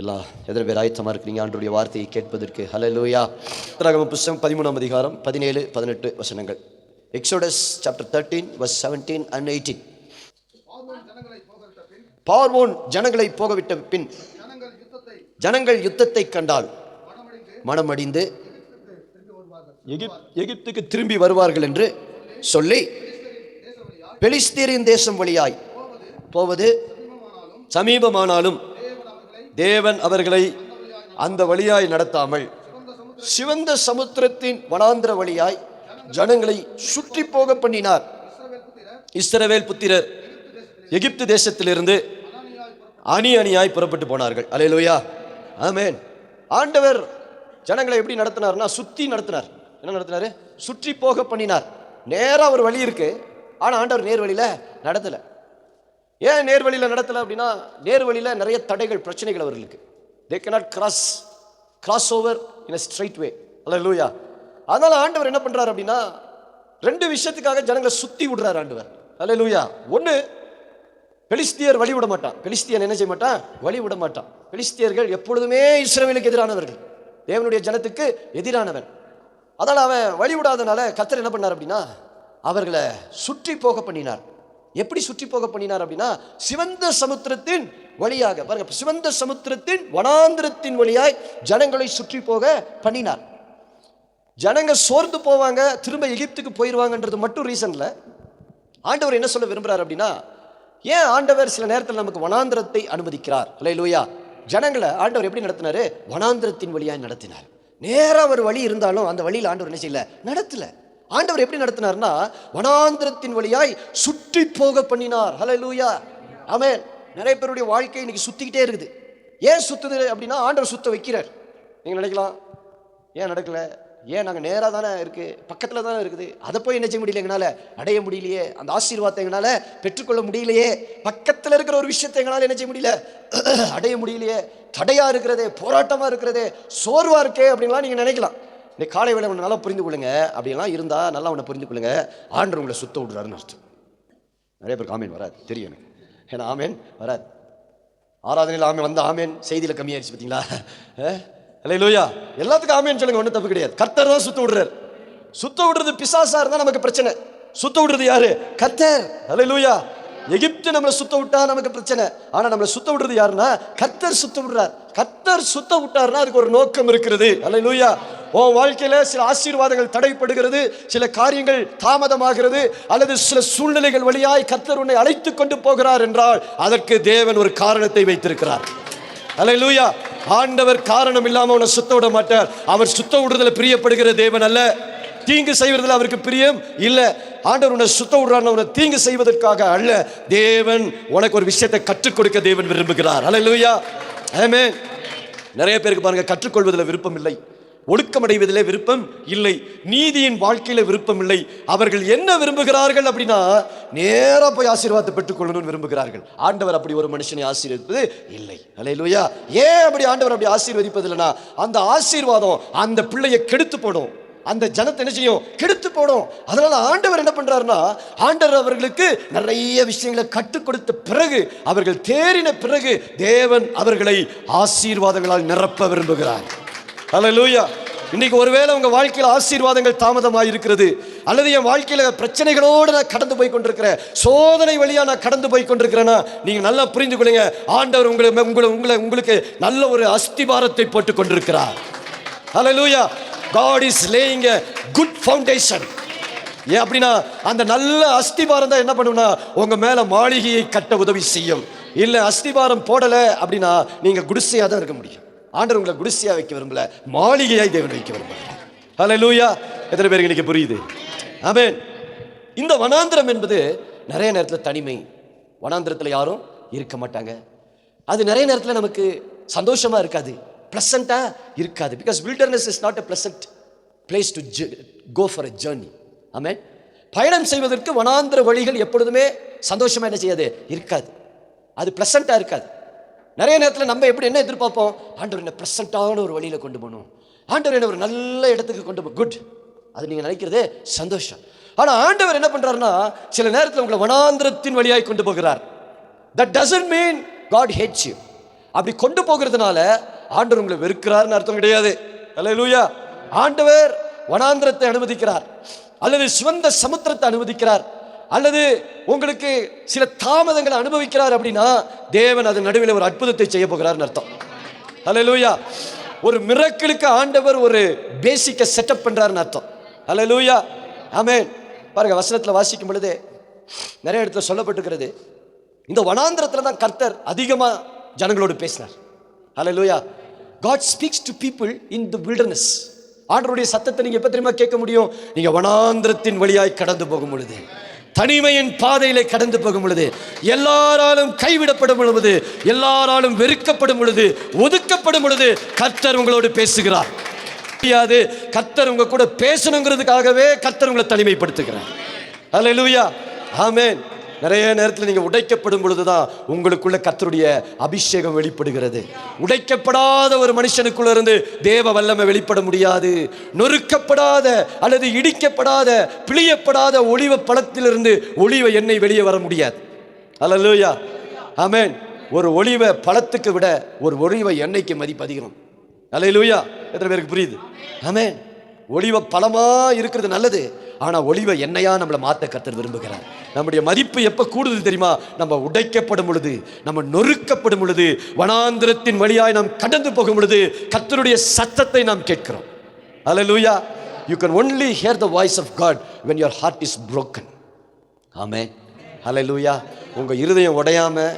எல்லா எத்தனை பேர் ஆயத்தமாக இருக்கிறீங்க ஆண்டவருடைய வார்த்தையை கேட்பதற்கு? ஹல்லேலூயா. யாத்ராகமம் புத்தகம் 13ஆம் அதிகாரம் 17, 18 வசனங்கள். Exodus chapter 13 verse 17 and 18. பார்வோன் ஜனங்களை போகவிட்ட பின் ஜனங்கள் யுத்தத்தை கண்டால் மனமடிந்து எகிப்துக்கு திரும்பி வருவார்கள் என்று சொல்லி பெலிஸ்தீரின் தேசம் வழியாய் போவது சமீபமானாலும் தேவன் அவர்களை அந்த வழியாய் நடத்தாமல் சிவந்த சமுத்திரத்தின் வனாந்திர வழியாய் ஜனங்களை சுற்றி போக பண்ணினார். இஸ்ரவேல் புத்திரர் எகிப்து தேசத்திலிருந்து அணி அணியாய் புறப்பட்டு போனார்கள். அல்லேலூயா, ஆமென். ஆண்டவர் ஜனங்களை எப்படி நடத்தினார்னா சுத்தி நடத்தினார். என்ன நடத்தினாரு? சுற்றி போக பண்ணினார். நேராக ஒரு வழி இருக்கு, ஆனா ஆண்டவர் நேர் வழியில நடத்தல. ஏன் நேர் வழியில நடத்தல அப்படின்னா, நேர் வழியில நிறைய தடைகள், பிரச்சனைகள் அவர்களுக்கு. they cannot cross over in a straight way. அல்லேலூயா. அதனால ஆண்டவர் என்ன பண்றாரு அப்படின்னா, ரெண்டு விஷயத்துக்காக ஜனங்களை சுத்தி விடுறாரு ஆண்டவர். அல்லேலூயா. ஒன்னு, பெலிஸ்தியர் வழி விட மாட்டான். பெலிஸ்தியன் என்ன செய்ய மாட்டான்? வழி விட மாட்டான். பெலிஸ்தியர்கள் எப்பொழுதுமே இஸ்ரவேலுக்கு எதிரானவர்கள், தேவனுடைய ஜனத்துக்கு எதிரானவன். அதனால அவன் வழி விடாதனால கர்த்தர் என்ன பண்ணார் அப்படின்னா, அவர்களை சுற்றி போக பண்ணினார். எப்படி சுற்றி போக பண்ணினார் அப்படின்னா, சிவந்த சமுத்திரத்தின் வழியாக, பாருங்க, சிவந்த சமுத்திரத்தின் வனாந்திரத்தின் வழியாய் ஜனங்களை சுற்றி போக பண்ணினார். ஜனங்க சோர்ந்து போவாங்க, திரும்ப எகிப்துக்கு போயிடுவாங்கன்றது மட்டும் ரீசன்ல. ஆண்டவர் என்ன சொல்ல விரும்புறார் அப்படின்னா, ஏன் ஆண்டவர் சில நேரத்தில் நமக்கு வனாந்திரத்தை அனுமதிக்கிறார்? அல்லேலூயா. ஜனங்களை ஆண்டவர் எப்படி நடத்தினாரு? வனாந்திரத்தின் வழியாய் நடத்தினார். நேராக ஒரு வழி இருந்தாலும் அந்த வழியில் ஆண்டவர் என்ன செய்யல? நடத்தல. ஆண்டவர் எப்படி நடத்தினார்னா, வனாந்திரத்தின் வழியாய் சுற்றி போக பண்ணினார். ஹல்லேலூயா, ஆமென். நிறைய பேருடைய வாழ்க்கை இன்னைக்கு சுத்திக்கிட்டே இருக்குது. ஏன் சுத்துது அப்படின்னா, ஆண்டவர் சுத்த வைக்கிறார். நீங்க நினைக்கலாம், ஏன் நடக்கல? ஏன் நாங்கள் நேராக தானே இருக்கு, பக்கத்தில் தானே இருக்குது, அதை போய் என்ன செய்ய முடியல, எங்களால் அடைய முடியலையே, அந்த ஆசீர்வாதத்தை எங்களால் பெற்றுக்கொள்ள முடியலையே, பக்கத்தில் இருக்கிற ஒரு விஷயத்தை எங்களால் என்ன செய்ய முடியல, அடைய முடியலையே, தடையாக இருக்கிறதே, போராட்டமாக இருக்கிறதே, சோர்வாக இருக்கே அப்படின்லாம் நீங்கள் நினைக்கலாம். இன்னைக்கு காலை வேளை ஒன்று நல்லா புரிந்து கொள்ளுங்க. அப்படியெல்லாம் இருந்தால் நல்லா ஒன்று புரிந்து கொள்ளுங்க, ஆண்டவர் உங்களை சுத்த விடுறாருன்னு அர்த்தம். நிறைய பேருக்கு ஆமேன் வராது, தெரியும் எனக்கு. ஏன்னா ஆமேன் வராது. ஆராதனையில் ஆமேன் வந்த ஆமேன் செய்தியில் கம்மியாயிருச்சு பார்த்தீங்களா? அல்லேலூயா. எல்லாத்துக்கும் ஆமேன்னு சொல்லுங்க, ஒன்றும் தப்பு கிடையாது. கர்த்தர் தான் சுத்த விடுறார். சுத்த விடுறது பிசாசா இருந்தா நமக்கு பிரச்சனை. சுத்த விடுறது யாரு? கர்த்தர். அல்லேலூயா. எகிப்து நம்மளை சுத்த விட்டா நமக்கு பிரச்சனை. ஆனா நம்மளை சுத்த விடுறது யாருன்னா, கர்த்தர் சுத்த விடுறார். கர்த்தர் சுத்த விட்டாருன்னா அதுக்கு ஒரு நோக்கம் இருக்கிறது. அல்லேலூயா. உன் வாழ்க்கையில சில ஆசீர்வாதங்கள் தடைப்படுகிறது, சில காரியங்கள் தாமதமாகிறது, அல்லது சில சூழ்நிலைகள் வழியாய் கர்த்தர் உன்னை அழைத்து கொண்டு போகிறார் என்றால் அதற்கு தேவன் ஒரு காரணத்தை வைத்திருக்கிறார். அல்லேலூயா. ஆண்டவர் காரணம் இல்லாம உன்னை சுத்த விட மாட்டார். அவர் சுத்த விடுறதுல பிரியப்படுகிற தேவன் அல்ல, தீங்கு செய்வதில் அவருக்கு பிரியம் இல்ல. ஆண்டவர் உன்னை சுத்த விடுறான்னு உன்னை தீங்கு செய்வதற்காக அல்ல, தேவன் உனக்கு ஒரு விஷயத்தை கற்றுக் கொடுக்க தேவன் விரும்புகிறார். அல்லேலூயா, ஆமென். நிறைய பேருக்கு பாருங்க, கற்றுக்கொள்வதில் விருப்பம் இல்லை, ஒடுக்கமடைவதிலே விருப்பம் இல்லை, நீதியின் வாழ்க்கையில விருப்பம் இல்லை. அவர்கள் என்ன விரும்புகிறார்கள் அப்படின்னா, நேரா போய் ஆசீர்வாதத்தை பெற்றுக்கொள்ளணும்னு விரும்புகிறார்கள். ஆண்டவர் அப்படி ஒரு மனுஷனை ஆசீர்வதிப்பது இல்லை. அல்லேலூயா. ஏன் அப்படி ஆண்டவர் அப்படி ஆசீர்வதிப்பது இல்லைன்னா, அந்த ஆசீர்வாதம் அந்த பிள்ளையை கெடுத்து போடும், அந்த ஜனத்தை என்ன செய்யும்? கெடுத்து போடும். அதனால ஆண்டவர் என்ன பண்றாருன்னா, ஆண்டவர் அவர்களுக்கு நிறைய விஷயங்களை கற்றுக் கொடுத்த பிறகு, அவர்கள் தேறின பிறகு தேவன் அவர்களை ஆசீர்வாதங்களால் நிரப்ப விரும்புகிறார். அல்லேலூயா. இன்னைக்கு ஒருவேளை உங்க வாழ்க்கையில் ஆசீர்வாதங்கள் தாமதமாக இருக்கிறது, அல்லது என் வாழ்க்கையில பிரச்சனைகளோடு நான் கடந்து போய் கொண்டிருக்கிறேன், சோதனை வழியா நான் கடந்து போய் கொண்டிருக்கிறேன்னா, நீங்க நல்லா புரிந்து கொள்ளுங்க, ஆண்டவர் உங்களுக்கு நல்ல ஒரு அஸ்திபாரத்தை போட்டுக் கொண்டிருக்கிறார். அல்லேலூயா. God is laying a good foundation. ஏன் அப்படின்னா, அந்த நல்ல அஸ்திபாரம் தான் என்ன பண்ணும்னா, உங்க மேல மாளிகையை கட்ட உதவி செய்யும். இல்ல அஸ்திபாரம் போடல அப்படின்னா நீங்க குடிசையா தான் இருக்க முடியும். ஆண்டவர் உங்களை குடிசையா வைக்க விரும்பல, மாளிகையாய் தேவன் வைக்க விரும்புகிறார். அல்லேலூயா. எத்தனை பேருக்கு இன்னைக்கு புரியுது? ஆமென். இந்த வனாந்திரம் என்பது நிறைய நேரத்தில் தனிமை. வனாந்திரத்தில் யாரும் இருக்க மாட்டாங்க. அது நிறைய நேரத்தில் நமக்கு சந்தோஷமா இருக்காது, பிளசண்டா இருக்காது. Because wilderness is not a pleasant place to go for a journey. ஆமென். பயணம் செய்வதற்கு வனாந்திர வழிகள் எப்பொழுதுமே சந்தோஷமா என்ன செய்யாது? இருக்காது. அது பிளசண்டா இருக்காது. நிறைய நேரத்தில் நம்ம எப்படி என்ன எதிர்பார்ப்போம்? ஆண்டவர் என்ன ப்ரெசண்டான ஒரு வழியில் கொண்டு போகணும், ஆண்டவர் என்ன ஒரு நல்ல இடத்துக்கு கொண்டு போ. குட், அது நீங்கள் நினைக்கிறதே சந்தோஷம். ஆனால் ஆண்டவர் என்ன பண்ணுறாருன்னா, சில நேரத்தில் உங்களை வனாந்திரத்தின் வழியாய் கொண்டு போகிறார். That doesn't mean God hates you. அப்படி கொண்டு போகிறதுனால ஆண்டவர் உங்களை வெறுக்கிறார்னு அர்த்தம் கிடையாது. அல்லேலூயா. ஆண்டவர் வனாந்திரத்தை அனுமதிக்கிறார், அல்லது சிவந்த சமுத்திரத்தை அனுமதிக்கிறார், அல்லது உங்களுக்கு சில தாமதங்களை அனுபவிக்கிறார் அப்படின்னா தேவன் அதன் நடுவில் ஒரு அற்புதத்தை செய்ய போகிறார்னு அர்த்தம். அல்லேலூயா. ஒரு மிரக்கிளுக்கு ஆண்டவர் ஒரு பேசிக்க செட்டப் பண்றாருன்னு அர்த்தம். அல்லேலூயா. ஆமென். பாருங்க, வசனத்துல வாசிக்கும் பொழுது நிறைய இடத்துல சொல்லப்பட்டிருக்கிறது, இந்த வனாந்திரத்துல தான் கர்த்தர் அதிகமா ஜனங்களோடு பேசினார். அல்லேலூயா. God speaks to people in the wilderness. ஆண்டவருடைய சத்தத்தை நீங்க எப்ப தெரியுமா கேட்க முடியும்? நீங்க வனாந்திரத்தின் வழியாய் கடந்து போகும் பொழுது, தனிமையின் பாதையிலே கடந்து போகும் பொழுது, எல்லாராலும் கைவிடப்படும் பொழுது, எல்லாராலும் வெறுக்கப்படும் பொழுது, ஒதுக்கப்படும் பொழுது கர்த்தர் உங்களோடு பேசுகிறார். கர்த்தர் உங்க கூட பேசணுங்கிறதுக்காகவே கர்த்தர் உங்களை தனிமைப்படுத்துகிறார். அல்லேலூயா. ஆமென். நிறைய நேரத்தில் நீங்க உடைக்கப்படும் பொழுதுதான் உங்களுக்குள்ள கர்த்தருடைய அபிஷேகம் வெளிப்படுகிறது. உடைக்கப்படாத ஒரு மனுஷனுக்குள்ள இருந்து தேவ வல்லமை வெளிப்பட முடியாது. நொறுக்கப்படாத அல்லது இடிக்கப்படாத பிழியப்படாத ஒலிவ பழத்திலிருந்து ஒலிவ எண்ணெய் வெளியே வர முடியாது. அல்லேலூயா. ஆமென். ஒரு ஒலிவ பழத்துக்கு விட ஒரு ஒலிவ எண்ணெய்க்கு மதிப்பு அதிகம். அல்லேலூயா. எத்தனை பேருக்கு புரியுது? ஆமென். ஒலிவ பழமா இருக்கிறது நல்லது, ஆனா ஒலிவ எண்ணெயா நம்மளை மாத்த கர்த்தர் விரும்புகிறார். நம்முடைய மதிப்பு எப்ப கூடுது தெரியுமா? நம்ம உடைக்கப்படும் பொழுது, நம்ம நொறுக்கப்படும் பொழுது, வனாந்திரத்தின் வழியாய் நாம் கடந்து போகும் பொழுது கர்த்தருடைய சத்தத்தை நாம் கேட்கிறோம். அல்லேலூயா. You can only hear the voice of God when your heart is broken. ஆமென். அல்லேலூயா. உங்க இருதயம் உடையாம,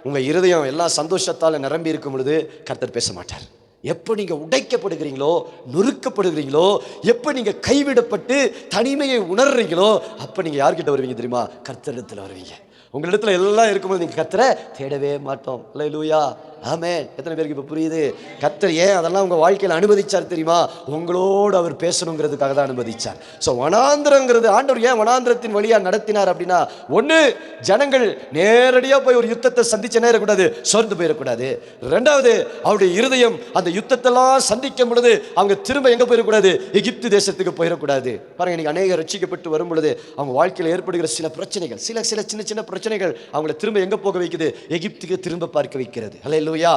உங்க இருதயம் எல்லா சந்தோஷத்தால நிரம்பி இருக்கும் பொழுது கர்த்தர் பேச மாட்டார். எப்போ நீங்க உடைக்கப்படுகிறீங்களோ, நொறுக்கப்படுகிறீங்களோ, எப்போ நீங்க கைவிடப்பட்டு தனிமையை உணர்றீங்களோ, அப்ப நீங்க யார்கிட்ட வருவீங்க தெரியுமா? கர்த்தரிடத்துல வருவீங்க. உங்களிடத்துல எல்லாம் இருக்கும்போது நீங்க கர்த்தரை தேடவே மாட்டோம். அல்லேலூயா. ஆமென். எத்தனை பேருக்கு இப்ப புரியுது? கர்த்தர் ஏன் அதெல்லாம் உங்க வாழ்க்கையில் அனுமதிச்சார் தெரியுமா? உங்களோடு அவர் பேசணுங்கிறதுக்காக தான் அனுமதிச்சார். ஸோ வனாந்திரங்கிறது ஆண்டவர் ஏன் வனாந்திரத்தின் வழியா நடத்தினார் அப்படின்னா, ஒன்று, ஜனங்கள் நேரடியா போய் ஒரு யுத்தத்தை சந்திச்சே இருக்கக்கூடாது, சோர்ந்து போயிடக்கூடாது. ரெண்டாவது, அவருடைய இருதயம் அந்த யுத்தத்தெல்லாம் சந்திக்கும் பொழுது அவங்க திரும்ப எங்க போயிடக்கூடாது? எகிப்து தேசத்துக்கு போயிடக்கூடாது. பாருங்க, இன்னைக்கு அநேக ரட்சிக்கப்பட்டு வரும் பொழுது அவங்க வாழ்க்கையில் ஏற்படுகிற சில பிரச்சனைகள், சில சின்ன சின்ன பிரச்சனைகள் அவங்களை திரும்ப எங்க போக வைக்குது? எகிப்துக்கு திரும்ப பார்க்க வைக்கிறது. அல்லேலூயா.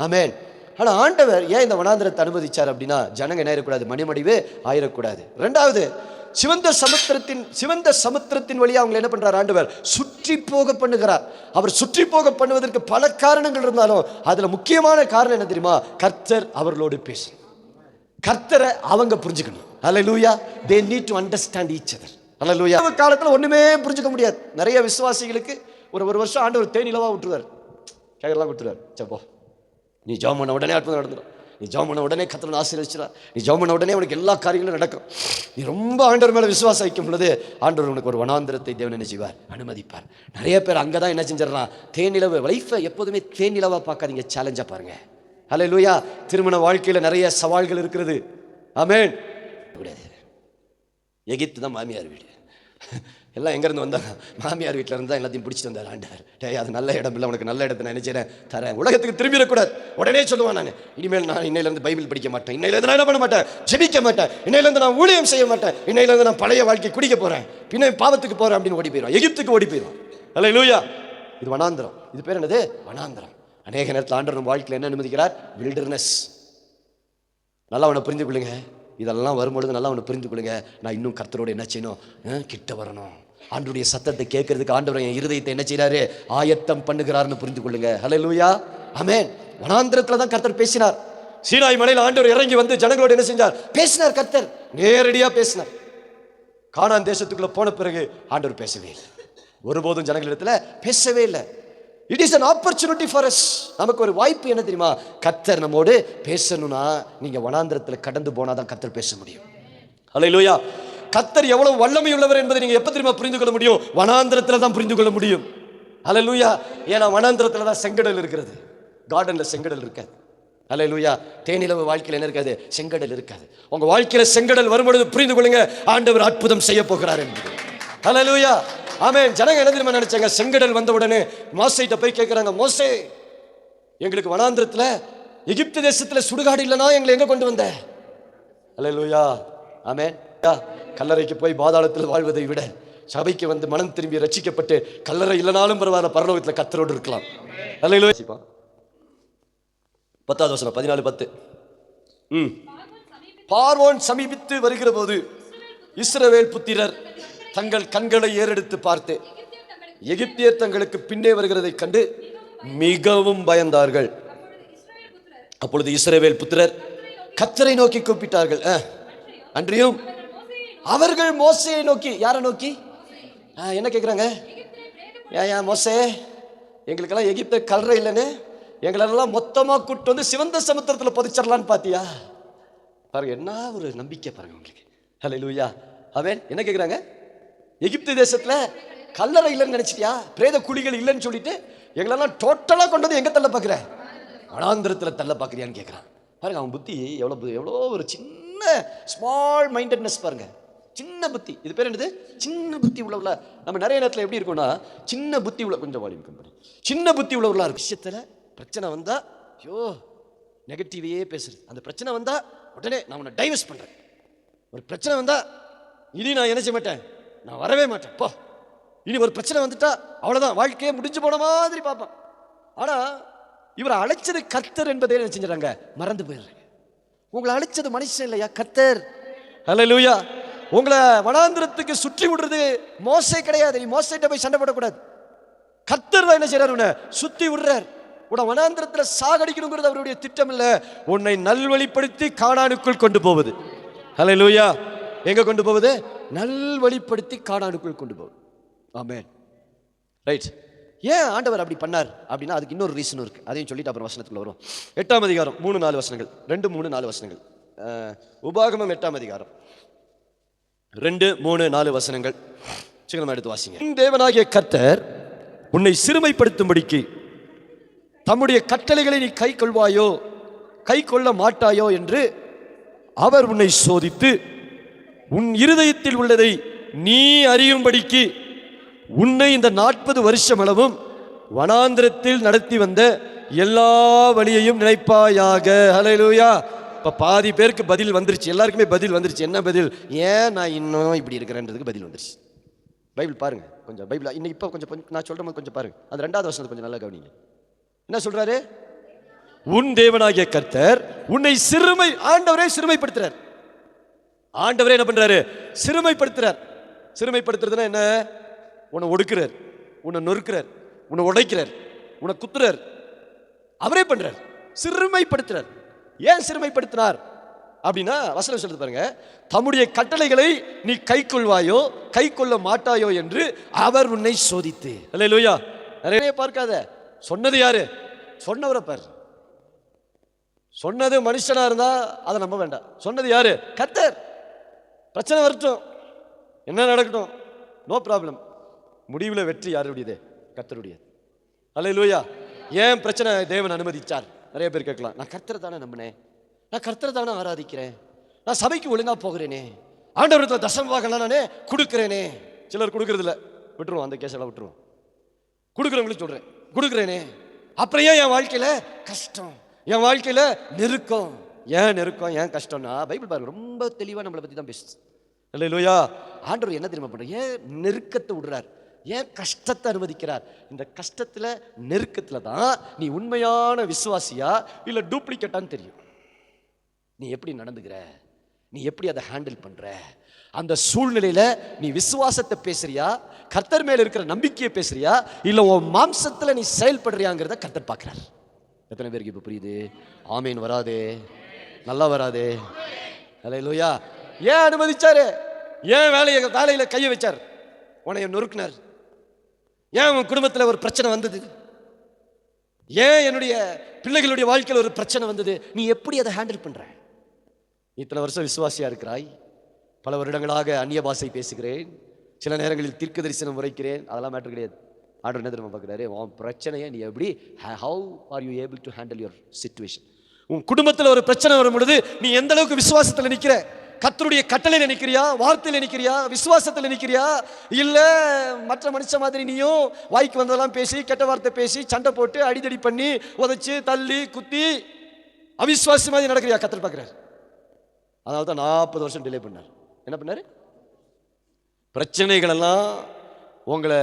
ஆமென். ஆனா ஆண்டவர் ஏன் இந்த வனாந்திரத்தை அனுமதிச்சார் அப்படின்னா, ஜனங்க என்ன ஆயிடக்கூடாது? மணிமடிவு ஆயிடக்கூடாது. ரெண்டாவது, சிவந்த சமுத்திரத்தின் வழியா அவங்க என்ன பண்றார்? ஆண்டவர் சுற்றி போக பண்ணுகிறார். அவர் சுற்றி போக பண்ணுவதற்கு பல காரணங்கள் இருந்தாலும் அதுல முக்கியமான காரணம் என்ன தெரியுமா? கர்த்தர் அவர்களோடு பேசணும். கர்த்தரை அவங்க புரிஞ்சுக்கணும். அல்லேலூயா. they need to understand each other. அல்லேலூயா. காலத்துல ஒண்ணுமே புரிஞ்சுக்க முடியாது. நிறைய விசுவாசிகளுக்கு ஒரு வருஷம் ஆண்டவர் தேனிலவா விட்டுருவார், கேட்கலாம் விட்டுருவார். சப்போ நீ ஜெபம் பண்ண உடனே அற்புதம் நடந்துடும், நீ ஜெபம் பண்ண உடனே கர்த்தர் ஆசீர்வதிச்சிடுவார், நீ ஜெபம் பண்ண உடனே உனக்கு எல்லா காரியங்களும் நடக்கும். நீ ரொம்ப ஆண்டவர் மேல விசுவாசம் வைக்கும் பொழுது ஆண்டவர் உனக்கு ஒரு வனாந்திரத்தை தேவன் என்ன செய்வார்? அனுமதிப்பார். நிறைய பேர் அங்கதான் என்ன செஞ்சிடறான்? தேனிலவு லைஃபை எப்போதுமே தேனிலவா பார்க்காதீங்க, சேலஞ்சா பாருங்க. அல்லேலூயா. திருமண வாழ்க்கையில நிறைய சவால்கள் இருக்கிறது. ஆமென். எகிப்து தான் மாமியார் வீடு. எல்லாம் எங்கேருந்து வந்தாங்க? மாமியார் வீட்டில் இருந்தால் எல்லாத்தையும் பிடிச்சிட்டு வந்தார் ஆண்டவர். அது நல்ல இடம் இல்லை, உனக்கு நல்ல இடத்தை நான் நினைச்சேன் தரேன். உலகத்துக்கு திரும்பிடக்கூடாது. உடனே சொல்லுவான், நான் இனிமேல் நான் இன்னையிலேருந்து பைபிள் படிக்க மாட்டேன், இன்னையிலேருந்து நான் என்ன பண்ண மாட்டேன்? ஜெபிக்க மாட்டேன், இன்னையிலேருந்து நான் ஊழியம் செய்ய மாட்டேன், இன்னையிலேருந்து நான் பழைய வாழ்க்கை குடிக்க போகிறேன், பின்ன பாவத்துக்கு போகிறேன் அப்படின்னு ஓடி போயிடுவான். எகிப்துக்கு ஓடி போயிடுவான். அல்லேலூயா. இது வனாந்திரம். இது பேர் என்னது? வனாந்திரம். அநேக நேரத்தில் ஆண்டவர் நம்ம வாழ்க்கையில் என்ன அனுமதிக்கிறார்? வில்டர்னஸ். நல்லா அவனை புரிந்து கொள்ளுங்க. இதெல்லாம் வரும்பொழுது நல்லா அவனை புரிந்து கொள்ளுங்க. நான் இன்னும் கர்த்தரோடு என்ன செய்யணும்? கிட்ட வரணும். ஆண்டவருடைய சத்தத்தை கேட்கறதுக்கு ஆண்டவர் என் இருதயத்தை என்ன செய்யறாரு? ஆயத்தம் பண்ணுகிறார்னு புரிந்து கொள்ளுங்க. அல்லேலூயா. ஆமென். வனாந்திரத்துல தான் கர்த்தர் பேசினார். சீனாய் மலையில் ஆண்டவர் இறங்கி வந்து ஜனங்களோடு என்ன செஞ்சார்? பேசினார். கர்த்தர் நேரடியா பேசினார். கானான் தேசத்துக்குள்ள போன பிறகு ஆண்டவர் பேசவே இல்லை. ஒருபோதும் ஜனங்களிடத்துல பேசவே இல்லை. It is an opportunity for us. நமக்கு ஒரு வாய்ப்பு என்ன தெரியுமா? கர்த்தர் நம்மோடு பேசணும்னா நீங்க வனாந்திரத்துல கடந்து போனாதான் கர்த்தர் பேச முடியும். அல்லேலூயா. கர்த்தர் எவ்வளவு வல்லமை உள்ளவர் என்பதை நீங்க எப்ப தெரியுமா புரிந்து கொள்ள முடியும்? வனாந்திரத்துல தான் புரிந்து கொள்ள முடியும். அல்லேலூயா. ஏன்னா வனாந்திரத்துல தான் செங்கடல் இருக்கிறது, கார்டன்ல செங்கடல் இருக்காது. அல்லேலூயா. தேனிலவு வாழ்க்கையில் என்ன இருக்காது? செங்கடல் இருக்காது. உங்க வாழ்க்கையில செங்கடல் வரும்பொழுது புரிந்து கொள்ளுங்க, ஆண்டவர் அற்புதம் செய்ய போகிறார் என்பது. அல்லேலூயா. ஆமென். ஜனங்க என்ன தெரியுமா நினைச்சாங்க? செங்கடல் வந்த உடனே மோசேட்ட போய் கேட்கிறாங்க, மோசே, எங்களுக்கு வனாந்திரத்துல எகிப்து தேசத்துல சுடுகாடு இல்லைன்னா எங்களை எங்க கொண்டு வந்த? அல்லேலூயா. ஆமென். கல்லறைக்கு போய் பாதாளத்தில் வாழ்வதை விட சபைக்கு வந்து மனம் திரும்பி ரட்சிக்கப்பட்டு கல்லறை இல்லைனாலும் பரவாயில்ல, பரலோகத்தில் கர்த்தரோடு இருக்கலாம். அல்லேலூயா. 10வது வசனம் 14:10. பார்வோன் சமீபித்து வருகிற போது இஸ்ரவேல் புத்திரர் தங்கள் கண்களை ஏறெடுத்து பார்த்து எகிப்தியர் தங்களுக்கு பின்னே வருகிறதை கண்டு மிகவும் பயந்தார்கள். அப்பொழுது இஸ்ரவேல் புத்திரர் கர்த்தரை நோக்கி கூப்பிட்டார்கள். அன்றியும் அவர்கள் மோசேயை நோக்கி, யாரை நோக்கி? என்ன கேட்குறாங்க? ஏன் மோசே, எங்களுக்கெல்லாம் எகிப்த கல்ற இல்லைன்னு எங்களெல்லாம் மொத்தமாக கூப்பிட்டு வந்து சிவந்த சமுத்திரத்தில் புதைச்சிடலான்னு பார்த்தியா? பாருங்க, என்ன ஒரு நம்பிக்கை பாருங்க உங்களுக்கு. ஹல்லேலூயா. அவன் என்ன கேட்குறாங்க? எகிப்து தேசத்தில் கல்லறை இல்லைன்னு நினச்சிட்டியா? பிரேத குழிகள் இல்லைன்னு சொல்லிட்டு எங்களெல்லாம் டோட்டலாக கொண்டு வந்து எங்கே தள்ள பார்க்குற? வனாந்திரத்தில் தள்ள பார்க்குறியான்னு கேட்குறான். பாருங்க, அவன் புத்தி எவ்வளோ ஒரு சின்ன ஸ்மால் மைண்டட்னஸ் பாருங்க, சின்ன புத்தி. இது பேர் என்னது? சின்ன புத்தி உள்ள. நம்ம நிறைய நேரத்தில் எப்படி இருக்கோம்னா, சின்ன புத்தி உள்ள, கொஞ்சம் வால்யூம் கம்பெனி, சின்ன புத்தி உள்ளவர்களா இருக்கு. விஷயத்தில் பிரச்சனை வந்தா ஐயோ நெகட்டிவே பேசுறது. அந்த பிரச்சனை வந்தா உடனே நான் உன்னை டைவர்ஸ் பண்றேன். ஒரு பிரச்சனை வந்தா இனி நான் என்ன செய்ய மாட்டேன், நான் வரவே மாட்டேன் போ. இனி ஒரு பிரச்சனை வந்துட்டா அவ்வளவுதான், வாழ்க்கையே முடிஞ்சு போன மாதிரி பார்ப்பான். ஆனா இவரை அழைச்சது கர்த்தர் என்பதே என்ன செஞ்சாங்க, மறந்து போயிடுறாங்க. உங்களை அழைச்சது மனுஷன் இல்லையா, கர்த்தர். ஹல்லேலூயா. உங்களை வனாந்திரத்துக்கு சுற்றி விடுறது மோசே கிடையாது. நீ மோசேட்ட போய் சண்டை போடக்கூடாது. கர்த்தர் தான் என்ன செய்யறாரு, உன்னை சுத்தி விடுறார். உன்னை வனாந்திரத்தில் சாகடிக்கணுங்கிறது அவருடைய திட்டம் இல்ல, உன்னை நல்வழிப்படுத்தி கானானுக்குள் கொண்டு போவது. ஹல்லேலூயா. எங்க கொண்டு போவது? நல்வழிப்படுத்தி கானானுக்குள் கொண்டு போவது. ஆமென். ரைட். ஏன் ஆண்டவர் அப்படி பண்ணார் அப்படின்னா அதுக்கு இன்னொரு ரீசன் இருக்கு. அதையும் சொல்லிட்டு அப்புறம் வசனத்துக்குள்ள வரும். 8ஆம் அதிகாரம் 3-4 வசனங்கள், 2-3-4 வசனங்கள். உபாகமம் 8ஆம் அதிகாரம் 2-3-4 வசனங்கள் சீக்கிரமா எடுத்து வாசிங்க. தேவனாகிய கர்த்தர் உன்னை சிறுமைப்படுத்தும்படிக்கு தம்முடைய கட்டளைகளை நீ கை கொள்வாயோ கை கொள்ள மாட்டாயோ என்று அவர் உன்னை சோதித்து உன் இருதயத்தில் உள்ளதை நீ அறியும்படிக்கு உன்னை இந்த 40 வருஷம் அளவும் வனாந்திரத்தில் நடத்தி வந்த எல்லா வழியையும் நினைப்பாயாக. ஹல்லேலூயா. இப்போ பாதி பேருக்கு பதில் வந்துருச்சு, எல்லாருக்குமே பதில் வந்துருச்சு. என்ன பதில்? ஏன் நான் இன்னும் இப்படி இருக்கிறேன்றதுக்கு பதில் வந்துருச்சு. பைபிள் பாருங்க கொஞ்சம், பைபிள் இன்னும் இப்போ கொஞ்சம் நான் சொல்ற மாதிரி கொஞ்சம் பாருங்க. அந்த 2வது வசனத்தை கொஞ்சம் நல்லா கவனிங்க. என்ன சொல்றாரு? உன் தேவனாகிய கர்த்தர் உன்னை ஆண்டவரே சிறுமைப்படுத்துறார். ஆண்டவரே என்ன பண்றாரு? சிறுமைப்படுத்துறார். சிறுமைப்படுத்துறதுன்னா என்ன? உன்னை ஒடுக்குறார், உன்னை நொறுக்கிறார், உன்னை உடைக்கிறார், உன்னை குத்துறார். அவரே பண்றார், சிறுமைப்படுத்துறார். ஏன் சிறுமைப்படுத்தினார் அப்படின்னா வசனம் சொல்றது பாருங்க, தம்முடைய கட்டளைகளை நீ கை கொள்வாயோ கை கொள்ள மாட்டாயோ என்று அவர் உன்னை சோதித்து. அல்லேலூயா. நிறைய பார்க்காத, சொன்னது யாரு? சொன்னவரை பாரு. சொன்னது மனுஷனா இருந்தா அதை நம்ப வேண்டாம். சொன்னது யாரு? கர்த்தர். பிரச்சனை வரட்டும், என்ன நடக்கட்டும், நோ ப்ராப்ளம். முடிவில் வெற்றி யாருடையது? கர்த்தருடையது. அல்லேலூயா. ஏன் பிரச்சனை தேவன் அனுமதிச்சார்? நிறைய பேர் கேட்கலாம், நான் கர்த்தரை தானே நம்பினேன், நான் கர்த்தரை தானே ஆராதிக்கிறேன், நான் சபைக்கு ஒழுங்கா போகிறேனே, ஆண்டவரத்தில் தசமபாகம்லாம் நானே கொடுக்கிறேனே. சிலர் கொடுக்கறது இல்லை, விட்டுருவோம், அந்த கேஸெல்லாம் விட்டுருவோம். கொடுக்குறவங்களுக்கு சொல்றேன், கொடுக்குறேனே. அப்புறம் ஏன் என் வாழ்க்கையில கஷ்டம், என் வாழ்க்கையில நெருக்கம்? ஏன் நெருக்கம், ஏன் கஷ்டம்னா பைபிள் பாருங்க ரொம்ப தெளிவா நம்மளை பத்தி தான் பேசுது. அல்லேலூயா. ஆண்டவர் என்ன தெரியுமா பண்றார்? ஏன் நெருக்கத்தை விடுறார், ஏன் கஷ்டத்தை அனுமதிக்கிறார்? இந்த கஷ்டத்துல நெருக்கத்துல தான் நீ உண்மையான விசுவாசியா இல்ல டூப்ளிகேட்டான்னு தெரியும். நீ எப்படி நடந்துக்கிற, நீ எப்படி அதை ஹேண்டில் பண்ற, அந்த சூழ்நிலையில நீ விசுவாசத்தை பேசுறியா, கர்த்தர் மேல இருக்கிற நம்பிக்கையை பேசுறியா, இல்ல உன் மாம்சத்துல நீ செயல்படுறியாங்கிறத கர்த்தர் பார்க்கிறார். எத்தனை பேருக்கு இப்ப புரியுது? ஆமீன் வராதே, நல்லா வராதே. அல்லேலூயா. ஏன் அனுமதிச்சாரு? ஏன் வேலையில கையை வச்சார்? உன்னை நொறுக்கினார். ஏன் உன் குடும்பத்தில் ஒரு பிரச்சனை வந்தது? ஏன் என்னுடைய பிள்ளைகளுடைய வாழ்க்கையில் ஒரு பிரச்சனை வந்தது? நீ எப்படி அதை ஹேண்டில் பண்ற? இத்தனை வருஷம் விசுவாசியா இருக்கிறாய், பல வருடங்களாக அந்நிய பாஷை பேசுகிறேன், சில நேரங்களில் தீர்க்க தரிசனம் உரைக்கிறேன், அதெல்லாம் மேட்டர் கிடையாது. ஆண்டவர் என்ன தெரியுமா பார்க்குறாரு? உன் பிரச்சனையை நீ எப்படி, how are you able to handle your situation. உன் குடும்பத்தில் ஒரு பிரச்சனை வரும் பொழுது நீ எந்த அளவுக்கு விசுவாசத்தில் நிற்கிற? கர்த்தருடைய கட்டளையில நிற்கிறியா, வார்த்தையில நிற்கிறியா, விசுவாசத்தில் நிற்கிறியா, இல்ல மற்ற மனுஷ மாதிரி நீயும் வாய்க்கு வந்ததெல்லாம் பேசி, கெட்ட வார்த்தை பேசி, சண்டை போட்டு, அடிதடி பண்ணி, உதைச்சு, தள்ளி, குத்தி, அவிசுவாசி மாதிரி நடக்கிறியா? கர்த்தர் பார்க்கிறார். அதனால தான் 40 வருஷம் டிலே பண்ணார். என்ன பண்ணாரு? பிரச்சனைகள் எல்லாம் உங்களை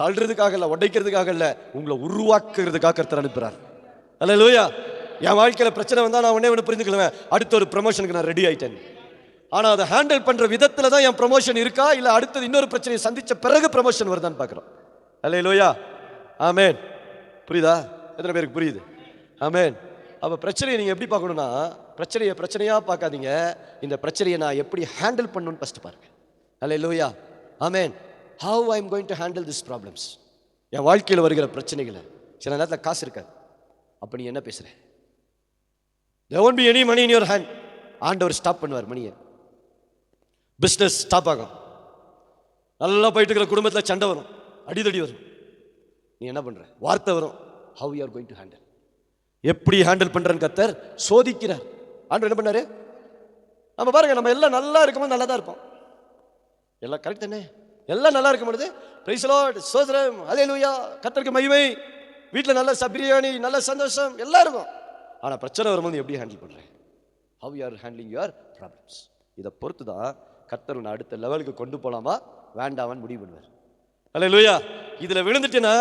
தள்ளுறதுக்காக இல்ல, உடைக்கிறதுக்காக இல்ல, உங்களை உருவாக்குறதுக்காக கர்த்தர் அனுப்புறார். அல்லேலூயா. என் வாழ்க்கையில் பிரச்சனை வந்தால் நான் ஒன்று புரிந்துக்குவேன், அடுத்த ஒரு ப்ரமோஷனுக்கு நான் ரெடி ஆகிட்டேன். ஆனால் அதை ஹேண்டில் பண்ணுற விதத்தில் தான் என் ப்ரமோஷன் இருக்கா, இல்லை அடுத்தது இன்னொரு பிரச்சனையை சந்தித்த பிறகு ப்ரமோஷன் வருதான்னு பார்க்குறோம். அல்லேலூயா, ஆமென். புரியுதா? எத்தனை பேருக்கு புரியுது? ஆமென். அப்போ பிரச்சனையை நீங்கள் எப்படி பார்க்கணும்னா, பிரச்சனையாக பார்க்காதீங்க, இந்த பிரச்சனையை நான் எப்படி ஹேண்டில் பண்ணணும்னு ஃபஸ்ட்டு பாருங்க. Hallelujah, amen. How I am going to handle this problems. என் வாழ்க்கையில் வருகிற பிரச்சனைகளை, சில நேரத்தில் காசு இருக்காது, அப்போ நீ என்ன பேசுகிற? there won't be any money in your hand. ஆண்டவர் ஸ்டாப் பண்ணுவார் மணியை. பிஸ்னஸ் ஸ்டாப் ஆகும். நல்லா போயிட்டு இருக்கிற குடும்பத்தில் சண்டை வரும், அடிதடி வரும். நீ என்ன பண்ற? வார்த்தை வரும். how you are going to handle, எப்படி ஹேண்டில் பண்றேன்னு கர்த்தர் சோதிக்கிறார். ஆண்டவர் என்ன பண்ணாரு? நம்ம பாருங்க, நம்ம எல்லாம் நல்லா இருக்கும்போது நல்லா தான் இருப்போம். எல்லாம் கரெக்ட் தானே? எல்லாம் நல்லா இருக்கும் பொழுது பிரைஸ் தி லார்ட், ஸ்தோத்திரம், ஹல்லேலூயா, கர்த்தருக்கு மகிமை, வீட்டில் நல்ல பிரியாணி, நல்ல சந்தோஷம் எல்லாம் இருக்கும். ஆனால் பிரச்சனை வரும்போது எப்படி ஹேண்டில் பண்றேன்? how you are handling your problems. இதை பொறுத்து தான் கர்த்தர் உன்னை அடுத்த லெவலுக்கு கொண்டு போகலாமா வேண்டாமான்னு முடிவு பண்ணுவார். ஹல்லேலூயா. இதில் விழுந்துட்டேன்னா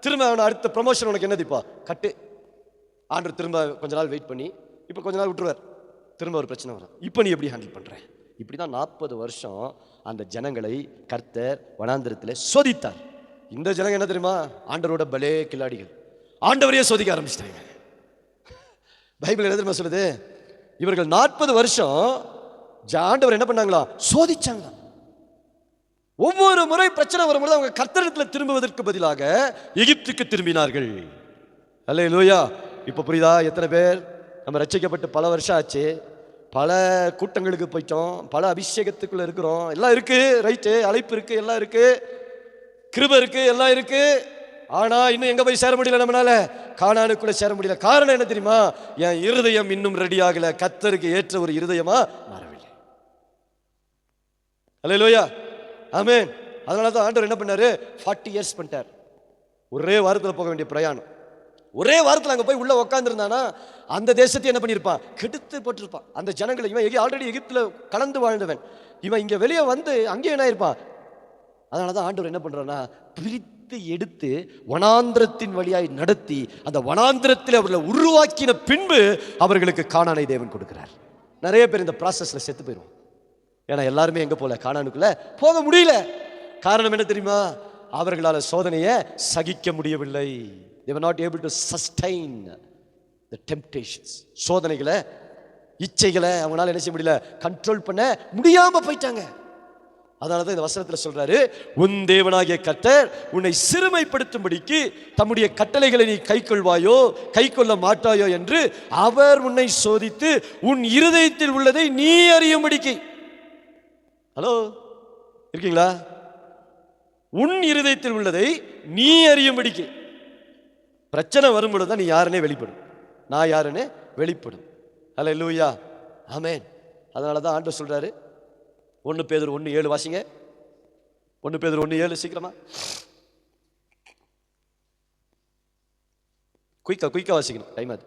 திரும்ப அவனை அடுத்த ப்ரமோஷன் உனக்கு என்னதுப்பா கட்டு. ஆண்டவர் திரும்ப கொஞ்ச நாள் வெயிட் பண்ணி இப்போ கொஞ்ச நாள் விட்டுருவார், திரும்ப ஒரு பிரச்சனை வரும். இப்போ நீ எப்படி ஹேண்டில் பண்ணுற? இப்படி தான் 40 வருஷம் அந்த ஜனங்களை கர்த்தர் வனாந்திரத்தில் சோதித்தார். இந்த ஜனங்க என்ன தெரியுமா? ஆண்டவரோட பலே கில்லாடிகள், ஆண்டவரையே சோதிக்க ஆரம்பிச்சிட்டாங்க. பைபிள் என்ன தெரியுமா சொல்லுது? இவர்கள் 40 வருஷம் ஆண்டவர் என்ன பண்ணாங்களா? சோதிச்சாங்களா. ஒவ்வொரு முறை பிரச்சனை வரும்போது அவங்க கர்த்தரிடத்தில் திரும்புவதற்கு பதிலாக எகிப்துக்கு திரும்பினார்கள். அல்லேலூயா. இப்போ புரியுதா? எத்தனை பேர் நம்ம ரட்சிக்கப்பட்டு பல வருஷம் ஆச்சு, பல கூட்டங்களுக்கு போயிட்டோம், பல அபிஷேகத்துக்குள்ள இருக்கிறோம், எல்லாம் இருக்கு, ரைட்டு, அழைப்பு இருக்கு, எல்லாம் இருக்கு, கிருபை இருக்கு, எல்லாம் இருக்கு. ஆனா இன்னும் எங்க போய் சேர முடியல, நம்மளால கானானுக்குள்ள சேர முடியல. காரணம் என்ன தெரியுமா? என் இருதயம் இன்னும் ரெடி ஆகல, கர்த்தருக்கு ஏற்ற ஒரு இருதயமா மாறவில்லை. அல்லேலூயா, ஆமென். அதனால தான் ஆண்டவர் என்ன பண்ணாரு? 40 இயர்ஸ் பண்ணிட்டார். ஒரே வாரத்தில் போக வேண்டிய பிரயாணம், ஒரே வாரத்தில் அங்கே போய் உள்ள உட்காந்துருந்தானா அந்த தேசத்தை என்ன பண்ணியிருப்பான்? கெடுத்து போட்டிருப்பான். அந்த ஜனங்களை, இவன் ஆல்ரெடி எகிப்தில் கலந்து வாழ்ந்தவன், இவன் இங்கே வெளியே வந்து அங்கேயே என்ன இருப்பான்? அதனால தான் ஆண்டவர் என்ன பண்ணுறான்னா, பிரித்து எடுத்து வனாந்திரத்தின் வழியாய் நடத்தி அந்த வனாந்திரத்தில் அவர்களை உருவாக்கின பின்பு அவர்களுக்கு கானானை தேவன் கொடுக்கிறார். நிறைய பேர் இந்த ப்ராசஸில் செத்து போயிடுவோம். ஏன்னா எல்லாருமே எங்கே போல கானானுக்குள்ள போக முடியல. காரணம் என்ன தெரியுமா? அவர்களால் சோதனையை சகிக்க முடியவில்லை. they were not able to sustain the temptations. சோதனைகளை, இச்சைகளை அவங்களால என்ன செய்ய முடியல, கண்ட்ரோல் பண்ண முடியாம போயிட்டாங்க. அதனால தான் இந்த வசனத்தில் சொல்றாரு, உன் தேவனாகிய கர்த்தர் உன்னை சிறுமைப்படுத்தும்படிக்கு தம்முடைய கட்டளைகளை நீ கைக்கொள்வாயோ கைக்கொள்ள மாட்டாயோ என்று அவர் உன்னை சோதித்து உன் இருதயத்தில் உள்ளதை நீ அறியும்படிக்கு. ஹலோ, இருக்கீங்களா? உன் இருதயத்தில் உள்ளதை நீ அறியும்படிக்கு. பிரச்சனை வரும்பொழுது தான் நீ யாருன்னே வெளிப்படும், நான் யாருன்னு வெளிப்படும். அல்லேலூயா, ஆமென். அதனால தான் ஆண்டவர் சொல்றாரு, 1 பேதுரு 1:7 வாசிங்க. 1 பேதுரு 1:7 சீக்கிரமா, குயிக்கா வாசிக்கணும், டைம் அது.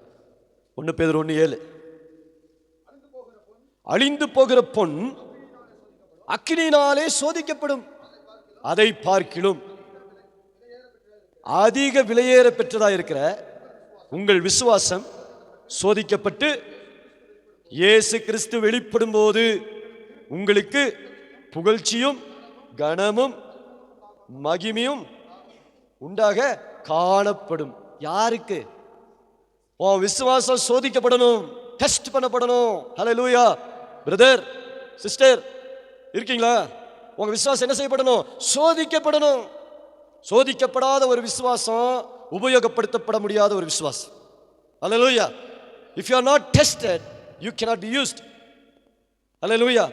1 பேதுரு 1:7, அழிந்து போகிற பொன் அக்கினியினாலே சோதிக்கப்படும், அதை பார்க்கிலும் அதிக விலையேற பெற்றதா இருக்கிற உங்கள் விசுவாசம் சோதிக்கப்பட்டு இயேசு கிறிஸ்து வெளிப்படும் போது உங்களுக்கு புகழ்ச்சியும் கனமும் மகிமையும் உண்டாக காணப்படும். யாருக்கு? உன் விசுவாசம் சோதிக்கப்படணும், டெஸ்ட் பண்ணப்படணும். ஹல்லேலூயா. பிரதர், சிஸ்டர், இருக்கீங்களா? உங்க விசுவாசம் என்ன செய்யப்படணும்? சோதிக்கப்படணும். சோதிக்கப்படாத ஒரு விசுவாசம் உபயோகப்படுத்தப்பட முடியாத ஒரு விசுவாசம். ஹல்லேலூயா. if you are not tested you cannot be used. ஹல்லேலூயா.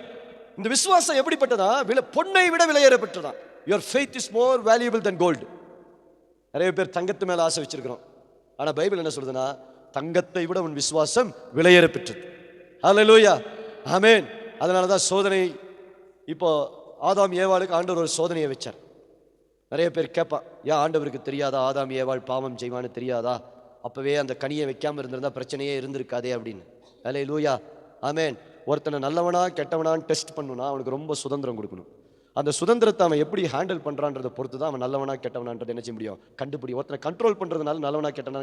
இந்த விசுவாசம் எப்படிப்பட்டதா? பொன்னை விட விலையேறப்பட்டதா. your faith is more valuable than gold. நிறைய பேர் தங்கத்து மேல ஆசை வச்சிருக்கிறோம். ஆனா பைபிள் என்ன சொல்றதுன்னா, தங்கத்தை விட உன் விசுவாசம் விலையேறப்பெற்றது. ஹல்லேலூயா, ஆமென். அதனால தான் சோதனை. இப்போ ஆதாம் ஏவாளுக்கு ஆண்டவர் ஒரு சோதனையை வச்சார். நிறைய பேர் கேட்பான், ஏன் ஆண்டவருக்கு தெரியாதா ஆதாம் ஏவாள் பாவம் செய்வான்னு தெரியாதா? அப்பவே அந்த கனியை வைக்காம இருந்திருந்தா பிரச்சனையே இருந்திருக்காதே அப்படின்னு. அல்லேலூயா, ஆமென். ஒருத்தனை நல்லவனா கெட்டவனான்னு டெஸ்ட் பண்ணணும்னா அவனுக்கு ரொம்ப சுதந்திரம் கொடுக்கணும். அந்த சுதந்திரத்தை அவன் எப்படி ஹேண்டில் பண்ணுறான்றதை பொறுத்து தான் அவன் நல்லவனா கெட்டவனான்றது என்ன செய்ய முடியும், கண்டுபிடிக்கும். ஒருத்தனை கண்ட்ரோல் பண்ணுறதுனால நல்லவனா கெட்டவனா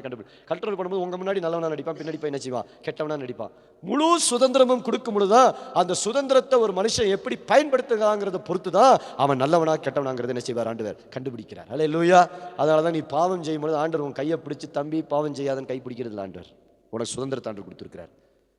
கண்ட்ரோல் பண்ணும்போது உங்கள் முன்னாடி நல்லவனா நடிப்பான், பின்னாடி போய் என்ன செய்வான், கெட்டவனா நடிப்பான். முழு சுதந்திரமும் கொடுக்கும் பொழுது தான் அந்த சுதந்திரத்தை ஒரு மனுஷன் எப்படி பயன்படுத்துகிறாங்கிறத பொறுத்து தான் அவன் நல்லவனா கெட்டவனாங்கிறது என்ன செய்வார், ஆண்டவர் கண்டுபிடிக்கிறார். அல்லேலூயா. அதனால தான் நீ பாவம் செய்யும்போது ஆண்டவர் உன் கையை பிடிச்சி, தம்பி பாவம் செய்யாதன்னு கை பிடிக்கிறது இல்லை, ஆண்டவர் உனக்கு சுதந்திரத்தை ஆண்டவர் கொடுத்துருக்கிறார்.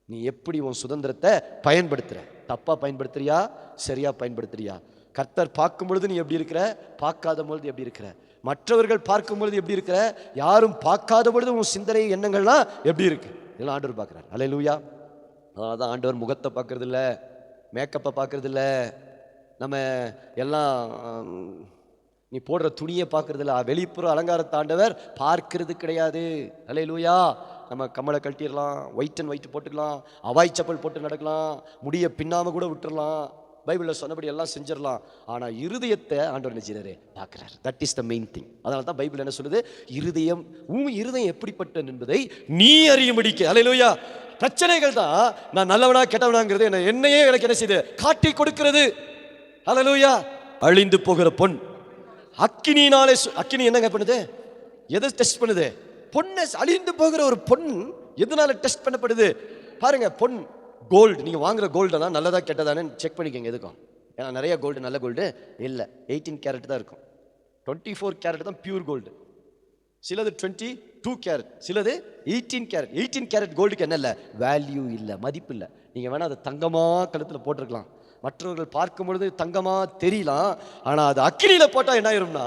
நீ எப்படி உன் சுதந்திரத்தை பயன்படுத்துகிற, தப்பாக பயன்படுத்துறியா சரியாக பயன்படுத்துறியா? கர்த்தர் பார்க்கும் பொழுது நீ எப்படி இருக்கிற, பார்க்காத பொழுது எப்படி இருக்கிற, மற்றவர்கள் பார்க்கும் பொழுது எப்படி இருக்கிற, யாரும் பார்க்காத பொழுது உன் சிந்தனை எண்ணங்கள்லாம் எப்படி இருக்கு, இதெல்லாம் ஆண்டவர் பார்க்குறார். அல்லேலூயா. அதனால தான் ஆண்டவர் முகத்தை பார்க்கறது இல்லை, மேக்கப்பை பார்க்கறது இல்லை, நம்ம எல்லாம் நீ போடுற துணியை பார்க்கறது இல்லை, வெளிப்புற அலங்காரத்தை ஆண்டவர் பார்க்கறது கிடையாது. அல்லேலூயா. நம்ம கம்மலை கழட்டிடலாம், ஒயிட் அண்ட் ஒயிட் போட்டுக்கலாம், அவாய் செப்பல் போட்டு நடக்கலாம், முடிய பின்னாம கூட விட்டுடலாம், பைபிளில் சொன்னபடி எல்லாம் செஞ்சிடலாம். ஆனால் இருதயத்தை ஆண்டவர் என்ன செய்றாரு, பார்க்குறாரு. That is the main thing. அதனால தான் பைபிள் என்ன சொல்லுது, இருதயம் இருதயம் எப்படிப்பட்டது என்பதை நீ அறியும்படிக்கு. அல்லேலூயா. பிரச்சனைகள் தான் நான் நல்லவனா கெட்டவனாங்கிறது என்னையே எனக்கு என்ன செய்யுது, காட்டி கொடுக்கிறது. அல்லேலூயா. அழிந்து போகிற பொன் அக்கினியினாலே, அக்கினி என்னங்க பண்ணுது, எதை டெஸ்ட் பண்ணுது, பொண்ணை. அழிந்து போகிற ஒரு பொன் எதனால டெஸ்ட் பண்ணப்படுது பாருங்க. பொன் கோல்டு, நீங்கள் வாங்குற கோல்டெல்லாம் நல்லதா கெட்டதானு செக் பண்ணிக்கோங்க. எதுக்கும், ஏன்னா நிறைய கோல்டு நல்ல கோல்டு இல்லை, 18 கேரட் தான் இருக்கும், 24 கேரட் தான் பியூர் கோல்டு, சிலது 22 கேரட், சிலது 18 கேரட். 18 கேரட் கோல்டுக்கு என்ன இல்லை, வேல்யூ இல்லை, மதிப்பு இல்லை. நீங்கள் வேணால் அதை தங்கமாக கழுத்தில் போட்டிருக்கலாம், மற்றவர்கள் பார்க்கும் பொழுது தங்கமாக தெரியலாம், ஆனால் அது அக்கினியில் போட்டால் என்ன ஆயிரும்னா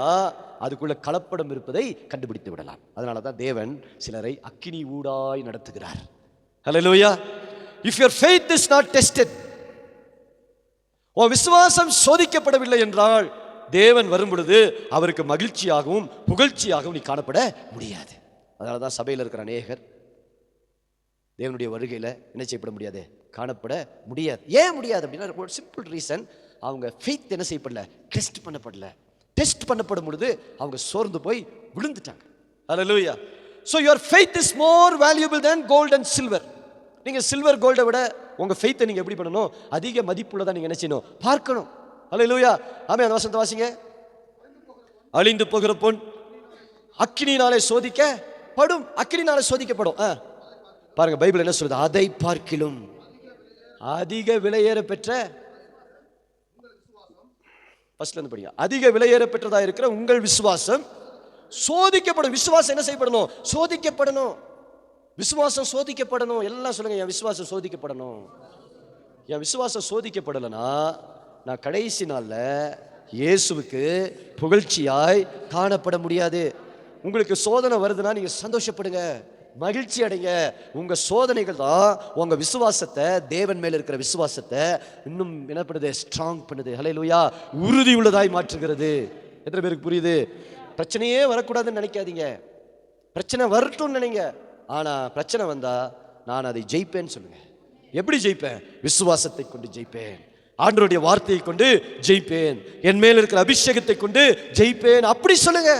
அதுக்குள்ள கலப்படம் இருப்பதை கண்டுபிடித்து விடலாம். அதனால தான் தேவன் சிலரை அக்கினி ஊடாய் நடத்துகிறார். ஹல்லேலூயா. If your faith is not tested, உன் விசுவாசம் சோதிக்கப்படவில்லை என்றால் தேவன் வரும் பொழுது அவருக்கு மகிழ்ச்சியாகவும் புகழ்ச்சியாகவும் நீ காணப்பட முடியாது. அதனால தான் சபையில் இருக்கிற அநேகர் தேவனுடைய வருகையில் என்ன செய்யப்பட முடியாது, காணப்பட முடியாது. ஏன் முடியாது அப்படின்னா ஒரு சிம்பிள் ரீசன், அவங்க ஃபெய்த் என்ன செய்யப்படல, டெஸ்ட் பண்ணப்படல. டெஸ்ட் பண்ணப்படும் பொழுது அவங்க சோர்ந்து போய் விழுந்துட்டாங்க. ஹல்லேலூயா. So your faith is more valuable than gold and silver. நீங்கள் சில்வர் கோல்டை விட உங்கள் ஃபெய்த்தை நீங்கள் எப்படி பண்ணணும், அதிக மதிப்புள்ளதான் நீங்கள் என்ன செய்யணும், பார்க்கணும். ஹல்லேலூயா. ஆமென். அந்த வசனத்தை வாசிங்க. அழிந்து போகிற பொன் அக்கினியினாலே சோதிக்கப்படும். அக்கினியினாலே சோதிக்கப்படும். பாருங்க பைபிள் என்ன சொல்லுது, அதை பார்க்கிலும் அதிக விலையேற பெற்ற, ஃபர்ஸ்ட்ல இருந்து படிங்க, அதிக விலையேற பெற்றதா இருக்கிற உங்கள் விசுவாசம் சோதிக்கப்படும். விசுவாசம் என்ன செய்யப்படணும், சோதிக்கப்படணும். விசுவாசம் சோதிக்கப்படணும். எல்லாம் சொல்லுங்க, என் விசுவாசம் சோதிக்கப்படணும். என் விசுவாசம் சோதிக்கப்படலைன்னா நான் கடைசி நாளில் இயேசுவுக்கு புகழ்ச்சியாய் காணப்பட முடியாது. உங்களுக்கு சோதனை வருதுன்னா நீங்கள் சந்தோஷப்படுங்க, மகிழ்ச்சி அடைங்க. உங்கள் சோதனைகள் தான் உங்கள் விசுவாசத்தை, தேவன் மேலே இருக்கிற விசுவாசத்தை இன்னும் என்ன பண்ணுது, ஸ்ட்ராங் பண்ணுது. ஹல்லேலூயா. உறுதி உள்ளதாய் மாற்றுகிறது. எத்தனை பேருக்கு புரியுது? பிரச்சனையே வரக்கூடாதுன்னு நினைக்காதீங்க, பிரச்சனை வரட்டும்னு நினைங்க. ஆனால் பிரச்சனை வந்தால் நான் அதை ஜெயிப்பேன்னு சொல்லுங்க. எப்படி ஜெயிப்பேன்? விசுவாசத்தை கொண்டு ஜெயிப்பேன், ஆண்டவருடைய வார்த்தையை கொண்டு ஜெயிப்பேன், என் மேல் இருக்கிற அபிஷேகத்தை கொண்டு ஜெயிப்பேன், அப்படி சொல்லுங்க.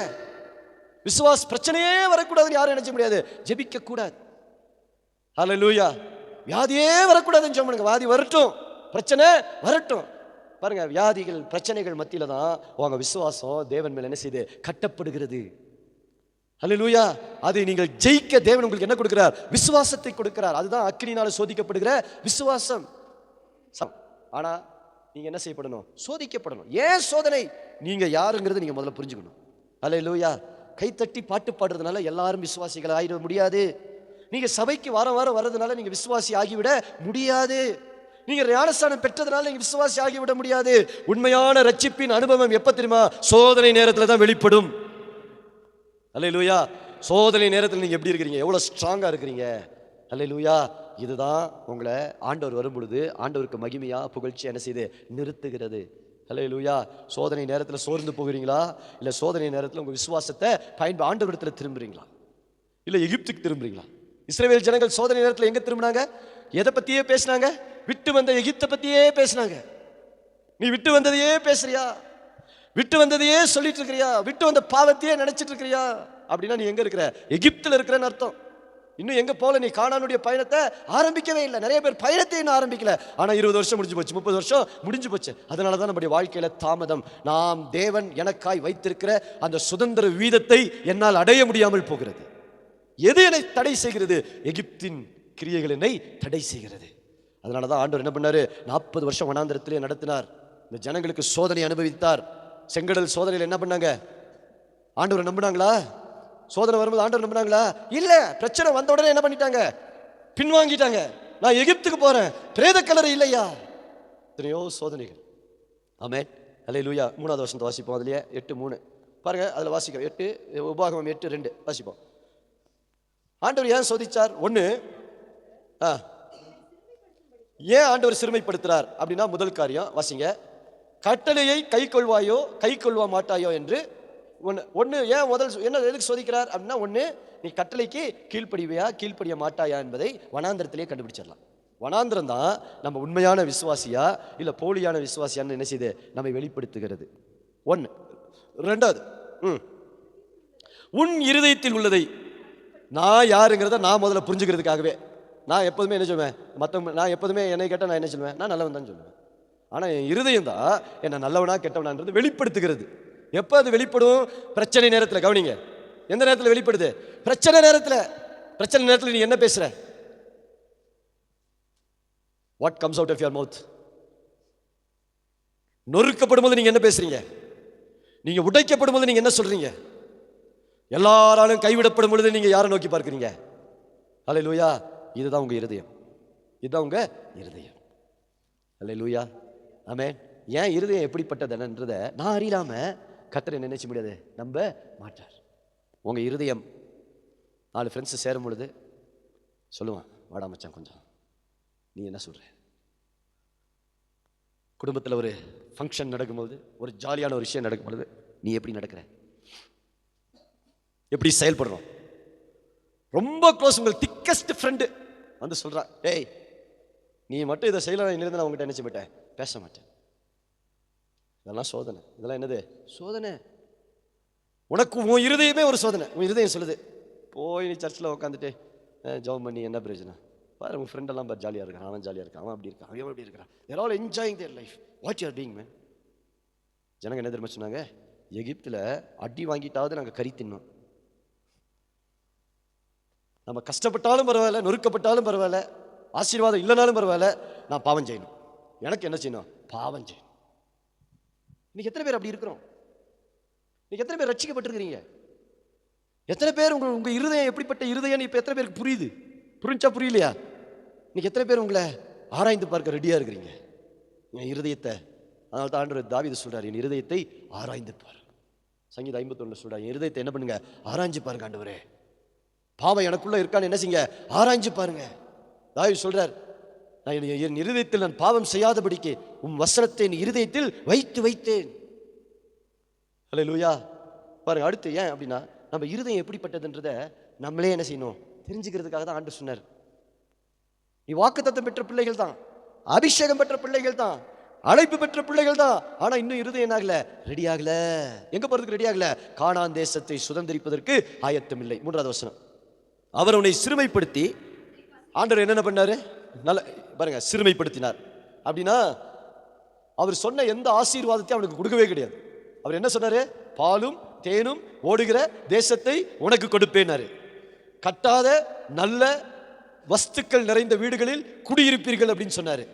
விசுவாச பிரச்சனையே வரக்கூடாதுன்னு யாரும் நினைச்ச முடியாது, ஜெபிக்க கூடாது. ஹல்லேலூயா. வியாதியே வரக்கூடாதுன்னு சொல்லுங்க, வியாதி வரட்டும், பிரச்சனை வரட்டும். பாருங்க, வியாதிகள் பிரச்சனைகள் மத்தியில தான் உங்க விசுவாசம் தேவன் மேல் என்ன செய்து கட்டப்படுகிறது. ஹல்லேலூயா. அதை நீங்கள் ஜெயிக்க தேவன் உங்களுக்கு என்ன கொடுக்கிறார், விசுவாசத்தை கொடுக்கிறார். அதுதான் அக்கினியினால சோதிக்கப்படுகிற விசுவாசம். ஆனா நீங்க என்ன செய்யப்படணும், சோதிக்கப்படணும். ஏன் சோதனை, நீங்க யாருங்கிறது நீங்க முதல்ல புரிஞ்சுக்கணும். ஹல்லேலூயா. கைத்தட்டி பாட்டு பாடுறதுனால எல்லாரும் விசுவாசிகள் ஆகிட முடியாது. நீங்க சபைக்கு வாரம் வாரம் வர்றதுனால நீங்க விசுவாசி ஆகிவிட முடியாது. நீங்க ஞானஸ்நானம் பெற்றதுனால நீங்க விசுவாசி ஆகிவிட முடியாது. உண்மையான ரட்சிப்பின் அனுபவம் எப்ப தெரியுமா, சோதனை நேரத்தில் தான் வெளிப்படும். அல்லேலூயா. சோதனை நேரத்தில் நீங்க எப்படி இருக்கிறீங்க, எவ்வளவு ஸ்ட்ராங்கா இருக்கிறீங்க. அல்லேலூயா. இதுதான் உங்களை ஆண்டவர் வரும் பொழுது ஆண்டவருக்கு மகிமையா புகழ்ச்சி என்ன செய்து நிறுத்துகிறது. அல்லேலூயா. சோதனை நேரத்தில் சோர்ந்து போகிறீங்களா, இல்லை சோதனை நேரத்தில் உங்கள் விசுவாசத்தை ஆண்டவரிடத்தில் திரும்புறீங்களா, இல்லை எகிப்துக்கு திரும்புறீங்களா? இஸ்ரவேல் ஜனங்கள் சோதனை நேரத்தில் எங்கே திரும்பினாங்க, எதை பற்றியே பேசினாங்க, விட்டு வந்த எகிப்தை பற்றியே பேசினாங்க. நீ விட்டு வந்ததையே பேசுறியா, விட்டு வந்ததையே சொல்லிட்டு இருக்கிறியா, விட்டு வந்த பாவத்தையே நினைச்சிட்டு இருக்கிறியா அப்படின்னா நீ எங்கே இருக்கிற, எகிப்தில் இருக்கிறன்னு அர்த்தம். இன்னும் எங்க போல, நீ கானானுடைய பயணத்தை ஆரம்பிக்கவே இல்லை. நிறைய பேர் பயணத்தை இன்னும் ஆரம்பிக்கல. ஆனா 20 வருஷம் முடிஞ்சு போச்சு, 30 வருஷம் முடிஞ்சு போச்சு. அதனாலதான் நம்முடைய வாழ்க்கையில தாமதம். நாம் தேவன் எனக்காய் வைத்திருக்கிற அந்த சுதந்திர வீதத்தை என்னால் அடைய முடியாமல் போகிறது. எது என்னை தடை செய்கிறது? எகிப்தின் கிரியைகள் என்னை தடை செய்கிறது. அதனாலதான் ஆண்டவர் என்ன பண்ணாரு? 40 வருஷம் வனாந்திரத்திலே நடத்தினார். இந்த ஜனங்களுக்கு சோதனை அனுபவித்தார். செங்கடல் சோதனையில் என்ன பண்ணாங்க? ஆண்டவர் நம்பினாங்களா? சோதனை வரும்போது ஆண்டவர் நம்பினாங்களா? இல்ல. பிரச்சனை வந்த உடனே என்ன பண்ணிட்டாங்க? பின்வாங்கிட்டாங்க. நான் எகிப்துக்கு போறேன், பிரேத கல்லறை இல்லையா? எத்தனையோ சோதனைகள். ஆமென், அல்லேலூயா. 3வது வசனத்தை வாசிப்போம். அதுலயே 8:3 பாருங்க. அதுல வாசிக்கிறோம். 8 உபாகமம் 8:2 வாசிப்போம். ஆண்டவர் ஏன் சோதிச்சார்? ஒண்ணு, ஏன் ஆண்டவர் சிறுமைப்படுத்துறார் அப்படின்னா, முதல் காரியம் வாசிங்க. கட்டளையை கை கொள்வாயோ கை கொள்வா மாட்டாயோ என்று ஒன்று. ஏன் முதல் என்ன எதுக்கு சோதிக்கிறார் அப்படின்னா, ஒன்று, நீ கட்டளைக்கு கீழ்ப்படிவையா கீழ்ப்படிய மாட்டாயா என்பதை வனாந்திரத்திலே கண்டுபிடிச்சிடலாம். வனாந்திரம் தான் நம்ம உண்மையான விசுவாசியா இல்லை போலியான விசுவாசியான்னு என்ன செய்யுது? நம்மை வெளிப்படுத்துகிறது. ஒன்று. ரெண்டாவது, உன் இருதயத்தில் உள்ளதை, நான் யாருங்கிறத நான் முதல்ல புரிஞ்சுக்கிறதுக்காகவே நான் எப்போதுமே என்ன சொல்லுவேன்? மற்றவங்க, நான் எப்போதுமே என்னை கேட்டால் நான் என்ன சொல்லுவேன்? நான் நல்லவன் தான் சொல்லுவேன். ஆனால் என் இருதயம் தான் என்ன நல்லவனா கெட்டவனான்றது வெளிப்படுத்துகிறது. எப்போ அது வெளிப்படும்? பிரச்சனை நேரத்தில். கவனிங்க, எந்த நேரத்தில் வெளிப்படுது? பிரச்சனை நேரத்தில். பிரச்சனை நேரத்தில் நீ என்ன பேசுற? What comes out of your mouth? நொறுக்கப்படும் போது நீங்க என்ன பேசுறீங்க? நீங்க உடைக்கப்படும் போது நீங்க என்ன சொல்றீங்க? எல்லாராலும் கைவிடப்படும் பொழுது நீங்க யாரை நோக்கி பார்க்கிறீங்க? அல்லேலூயா. இதுதான் உங்க இருதயம். இதுதான் உங்க இருதயம். அல்லேலூயா. ஆமென். ஏன் இருதயம் எப்படிப்பட்டதுன்றதை நான் அறியாம கர்த்தரை நினைச்ச முடியாது, நம்ப மாட்டார். உங்க இருதயம் 4 ஃப்ரெண்ட்ஸ் சேரும் பொழுது சொல்லுவான், வாடா மச்சான் கொஞ்சம், நீ என்ன சொல்ற? குடும்பத்தில் ஒரு ஃபங்க்ஷன் நடக்கும்போது, ஒரு ஜாலியான ஒரு விஷயம் நடக்கும்பொழுது நீ எப்படி நடக்கிற, எப்படி செயல்படுறோம்? ரொம்ப க்ளோஸ், உங்கள் திக்கஸ்ட் ஃப்ரெண்டு வந்து சொல்றான், ஏய் நீ மட்டும் இதை செய்யலாம், இருந்து நான் உங்ககிட்ட நினைச்சு போயிட்டேன், பேச மாட்டேன். இதெல்லாம் சோதனை. இதெல்லாம் என்னது? சோதனை. உனக்கு உன் இருதயமே ஒரு சோதனை. உன் இருதயம் சொல்லுது, போய் நீ சர்ச்சில் உட்காந்துட்டு ஜெபம் பண்ணி என்ன பிரயோஜனம்? பாரு, உன் ஃப்ரெண்டெல்லாம் பாரு ஜாலியாக இருக்கான், அவன் ஜாலியாக இருக்கான், அவன் அப்படி இருக்கான், அவன் அப்படி இருக்கிறான். They're all enjoying their life. What you are doing man? ஜனங்க என்ன தெரியுமா சொன்னாங்க? எகிப்தில் அடி வாங்கிட்டாவது நாங்கள் கறி தின்னோம். நம்ம கஷ்டப்பட்டாலும் பரவாயில்ல, நொறுக்கப்பட்டாலும் பரவாயில்ல, ஆசீர்வாதம் இல்லைனாலும் பரவாயில்ல, நான் பாவம் செய்யணும். எனக்கு என்ன செய்யணும்? பாவம் செய்யணும். இன்னைக்கு எத்தனை பேர் அப்படி இருக்கிறோம்? இன்னைக்கு எத்தனை பேர் ரட்சிக்கப்பட்டிருக்கிறீங்க? எத்தனை பேர் உங்க இருதயம் எப்படிப்பட்ட இருதயம் இப்போ எத்தனை பேருக்கு புரியுது? புரிஞ்சா புரியலையா? இன்னைக்கு எத்தனை பேர் உங்களை ஆராய்ந்து பார்க்க ரெடியா இருக்கிறீங்க என் இருதயத்தை? அதனால தான் ஆண்டவர் தாவீது சொல்றாரு, என் இருதயத்தை ஆராய்ந்து பாரு. சங்கீதம் 51 சொல்றாரு, என் இருதயத்தை என்ன பண்ணுங்க? ஆராய்ஞ்சு பாருங்க ஆண்டவரே. பாவம் எனக்குள்ள இருக்கான்னு என்ன செய்யுங்க? ஆராய்ஞ்சு பாருங்க. தாவீது சொல்றார், நான் என் இருதயத்தில் நான் பாவம் செய்யாதபடிக்கு உம் வசனத்தை என் இருதயத்தில் வைத்து வைத்தேன். அல்லேலூயா. பாருங்க, அடுத்து ஏன் அப்படின்னா, நம்ம இருதயம் எப்படிப்பட்டதுன்றதை நம்மளே என்ன செய்யணும்? தெரிஞ்சுக்கிறதுக்காக தான் ஆண்டு சொன்னார். நீ வாக்குத்தத்தம் பெற்ற பிள்ளைகள் தான், அபிஷேகம் பெற்ற பிள்ளைகள் தான், அழைப்பு பெற்ற பிள்ளைகள் தான். ஆனா இன்னும் இருதயம் என்ன ஆகல? ரெடி ஆகல. எங்க போறதுக்கு ரெடி ஆகல? கானான் தேசத்தை சுதந்திரிப்பதற்கு ஆயத்தம் இல்லை. 3வது வசனம், அவர் உன்னை சிறுமைப்படுத்தி, ஆண்டவர் என்ன பண்ணாரு? நல்ல பாருங்க, சிறுமைப்படுத்தினார். அப்படின்னா அவர் சொன்ன எந்த ஆசீர்வாதத்தையும் அவனுக்கு கொடுக்கவே கிடையாது. அவர் என்ன சொன்னாரு? பாலும் தேனும் ஓடுகிற தேசத்தை உனக்கு கொடுப்பேனாரு. கட்டாத நல்ல வஸ்துக்கள் நிறைந்த வீடுகளில் குடியிருப்பீர்கள் அப்படின்னு சொன்னாரு.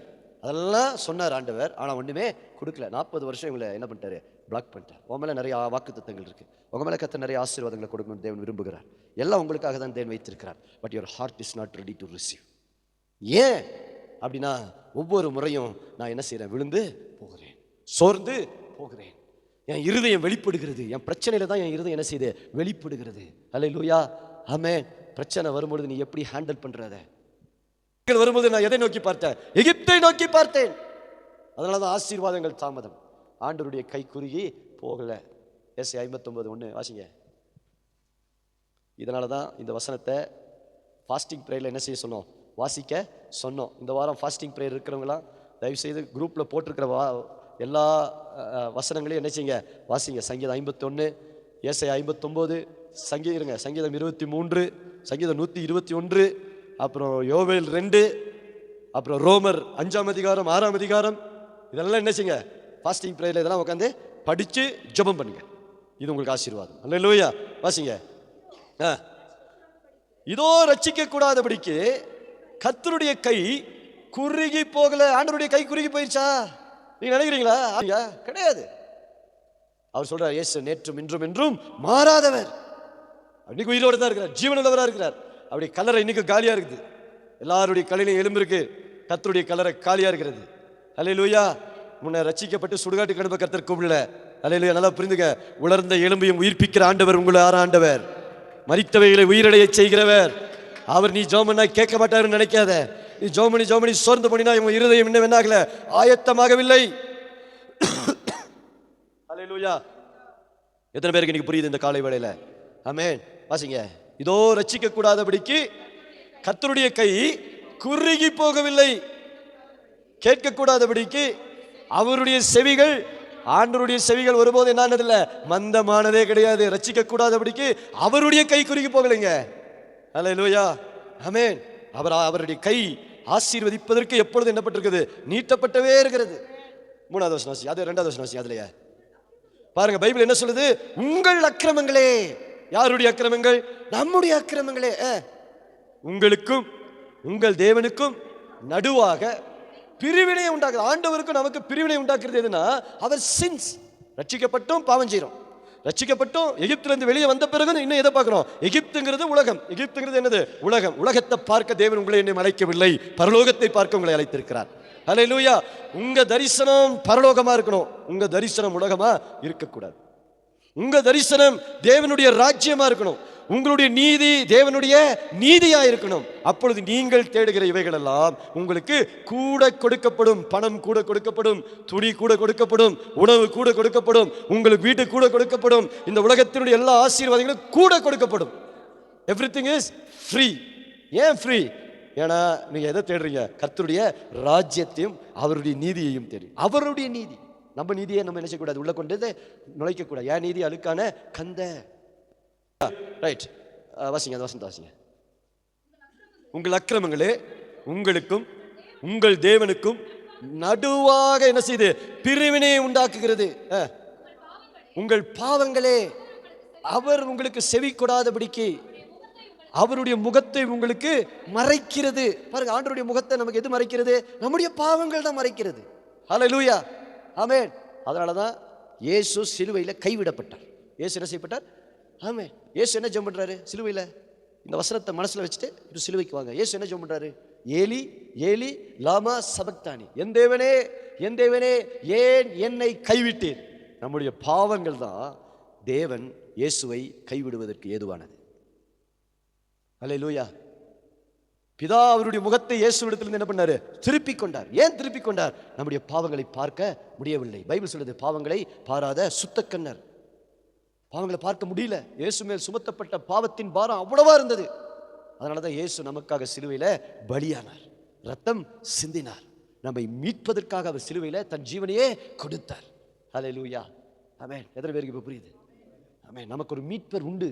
அதெல்லாம் சொன்னார் ஆண்டவர். ஆனா ஒண்ணுமே கொடுக்கல. 40 வருஷம் இவங்களை என்ன பண்ணிட்டாரு? பிளாக் பண்ணிட்டார். உங்க மேல நிறைய வாக்குத்தத்தங்கள் இருக்கு, உங்க மேல கத்த நிறைய ஆசீர்வாதங்களை கொடுக்கணும் தேவன் விரும்புகிறார். எல்லாம் உங்களுக்காக தான் தேவன் வைத்திருக்கிறார். But your heart is not ready to receive. ஏன் அப்படின்னா, ஒவ்வொரு முறையும் நான் என்ன செய்யறேன்? விழுந்து போகிறேன், சோர்ந்து போகிறேன். என் இருதயம் வெளிப்படுகிறது. என் பிரச்சனையில தான் என் இருதயம் என்ன செய்யுது? வெளிப்படுகிறது. அல்லேலூயா. ஆமென். பிரச்சனை வரும்பொழுது நீ எப்படி ஹேண்டில் பண்றத? வரும்போது நான் எதை நோக்கி பார்த்தேன்? எகிப்தை நோக்கி பார்த்தேன். அதனாலதான் ஆசீர்வாதங்கள் தாமதம். ஆண்டவருடைய கை குறுகி போகல. ஏசாயா 59:1 வாசிங்க. இதனாலதான் இந்த வசனத்தை ஃபாஸ்டிங் பிரேயர்ல என்ன செய்ய சொன்னோம்? வாசிக்க சொன்னோம். இந்த வாரம் ஃபாஸ்டிங் பிரேயர் இருக்கிறவங்களாம் தயவு செய்து குரூப்ல போட்டிருக்கிற எல்லா வசனங்களையும் என்ன செய்யுங்க? வாசிங்க. சங்கீதம் 51, ஏசாயா 59, சங்கீதம் 23, சங்கீதம் 121, அப்புறம் யோவேல் 2, அப்புறம் ரோமர் 5ஆம் அதிகாரம் 6ஆம் அதிகாரம், இதெல்லாம் என்ன செய்யுங்க, ஃபாஸ்டிங் ப்ரேயர்ல இதெல்லாம் உட்காந்து படித்து ஜெபம் பண்ணுங்க. இது உங்களுக்கு ஆசீர்வாதம். அல்லேலூயா. வாசிங்க. இதோ ரட்சிக்க கூடாதபடிக்கு கர்த்தருடைய கை குறுகி போகல. ஆண்டவருடைய கை குறுகி போயிருச்சா நீங்க நினைக்கிறீங்களா? கிடையாது. அவர் சொல்றார், இயேசு நேற்றும் இன்றும் என்றும் மாறாதவர். இன்னைக்கு உயிரோடு தான் இருக்கிறார், ஜீவனுள்ளவராக இருக்கிறார். அப்படி கல்லறை இன்னைக்கு காலியா இருக்குது. எல்லாருடைய கலையிலும் எலும்பு இருக்கு, கர்த்தருடைய கல்லறை காலியா இருக்கிறது. அல்லேலூயா. முன்ன ரட்சிக்கப்பட்டு சுடுகாட்டு கடுப்ப கர்த்தர் கூப்பிடல. அல்லேலூயா. நல்லா புரிந்துங்க. உலர்ந்த எலும்பையும் உயிர்ப்பிக்கிற ஆண்டவர் உங்களை ஆண்டவர், மரித்தவைகளை உயிரடைய செய்கிறவர் அவர். நீ ஜோமனா கேட்க மாட்டாருன்னு நினைக்காத. நீ ஜோமனி சோர்ந்து போனினா இவங்க இருதயம் இன்னும் என்னாகல, ஆயத்தமாகவில்லை. அல்லேலூயா. எத்தனை பேருக்கு இன்னைக்கு புரியுது இந்த காலை வேளையில? ஆமென். வாசிங்க. இதோ ரட்சிக்க கூடாதபடிக்கு கர்த்தருடைய கை குறுகி போகவில்லை, கேட்க கூடாதபடிக்கு அவருடைய செவிகள், ஆண்டவருடைய செவிகள் ஒருபோது என்னதில்லை, மந்தமானதே கிடையாது. ரட்சிக்க கூடாதபடிக்கு அவருடைய கை குறுகி போகலைங்க. அல்லேலூயா. ஆமென். அவருடைய கை ஆசீர்வதிப்பதற்கு எப்பொழுது என்னப்பட்டிருக்குது, நீட்டப்பட்டவே இருக்கிறது. 3வது வசனம், அது 2வது வசனம். அதுலயே பாருங்க, பைபிள் என்ன சொல்லுது? உங்கள் அக்கிரமங்களே. யாருடைய அக்கிரமங்கள்? நம்முடைய அக்கிரமங்களே. உங்களுக்கும் உங்கள் தேவனுக்கும் நடுவாக பிரிவினை உண்டாக்குது. ஆண்டவருக்கும் நமக்கு பிரிவினை உண்டாக்குறது எதுனா, அவர் சின்ஸ். ரட்சிக்கப்பட்டும் பாவம் செய்யறோம், ரட்சிக்கப்பட்டும் எகிப்திலிருந்து வெளியே வந்த பிறகு இன்னும் எதை பார்க்கிறோம்? எகிப்துங்கிறது உலகம். எகிப்துங்கிறது என்னது? உலகம். உலகத்தை பார்க்க தேவன் உங்களை என்னை அழைக்கவில்லை, பரலோகத்தை பார்க்க உங்களை அழைத்திருக்கிறார். அல்லேலூயா. உங்க தரிசனம் பரலோகமா இருக்கணும், உங்க தரிசனம் உலகமா இருக்கக்கூடாது. உங்க தரிசனம் தேவனுடைய ராஜ்யமா இருக்கணும், உங்களுடைய நீதி தேவனுடைய நீதியா இருக்கணும். அப்பொழுது நீங்கள் தேடுகிற இவைகள் எல்லாம் உங்களுக்கு கூட கொடுக்கப்படும். பணம் கூட கொடுக்கப்படும், துணி கூட கொடுக்கப்படும், உணவு கூட கொடுக்கப்படும், உங்களுக்கு வீட்டு கூட கொடுக்கப்படும், இந்த உலகத்தினுடைய எல்லா ஆசீர்வாதங்களும் கூட கொடுக்கப்படும். Everything is free. ஏன் ஃப்ரீ? ஏன்னா நீங்க எதை தேடுறீங்க? கர்த்தருடைய ராஜ்யத்தையும் அவருடைய நீதியையும் தேடி. அவருடைய நீதி, நம்ம நீதியை நம்ம என்ன செய்யக்கூடாது, உள்ள கொண்டு நுழைக்க கூடாது. ஏன் நீதி அழுக்கான கந்த. ரைட். வாசிங்க, அந்த வசனத்தை வாசிங்க. உங்கள் அக்கிரமங்களே உங்களுக்கும் உங்கள் தேவனுக்கும் நடுவாக என்ன செய்து பிரிவினையை உண்டாக்குகிறது. உங்கள் பாவங்களே அவர் உங்களுக்கு செவி கொடாதபடிக்கு அவருடைய முகத்தை உங்களுக்கு மறைக்கிறது. பாருங்க, ஆண்டவருடைய முகத்தை நமக்கு எது மறைக்கிறது? நம்முடைய பாவங்கள் தான் மறைக்கிறது. ஹல்லேலூயா. ஆமென். அதனாலதான் இயேசு சிலுவையில் கைவிடப்பட்டார். இயேசு என்ன செய்யப்பட்டார்? ஆமென். இயேசு என்ன ஜெபம் பண்றாரு சிலுவையில்? இந்த வசனத்தை மனசுல வச்சுட்டு இது சிலுவைக்கு வாங்க. இயேசு என்ன ஜெபம் பண்றாரு? ஏலி ஏலி லாமா சபக்தானி, என் தேவனே என் தேவனே ஏன் என்னை கைவிட்டீர். நம்முடைய பாவங்கள் தான் தேவன் இயேசுவை கைவிடுவதற்கு ஏதுவானது. அல்லேலூயா. பிதா அவருடைய முகத்தை இயேசுவிடத்திலிருந்து என்ன பண்ணாரு? திருப்பிக் கொண்டார். ஏன் திருப்பிக் கொண்டார்? நம்முடைய பாவங்களை பார்க்க முடியவில்லை. பைபிள் சொல்லுது, பாவங்களை பாராத சுத்தக்கண்ணர். பாவங்களை பார்க்க முடியல. இயேசு மேல் சுமத்தப்பட்ட பாவத்தின் பாரம் அவ்வளவா இருந்தது. அதனாலதான் இயேசு நமக்காக சிலுவையில பலியானார், ரத்தம் சிந்தினார். நம்மை மீட்பதற்காக அவர் சிலுவையில தன் ஜீவனையே கொடுத்தார். அல்லேலூயா. ஆமென். எத்தனை பேருக்கு இப்ப புரியுது? ஆமென். நமக்கு ஒரு மீட்பர் உண்டு.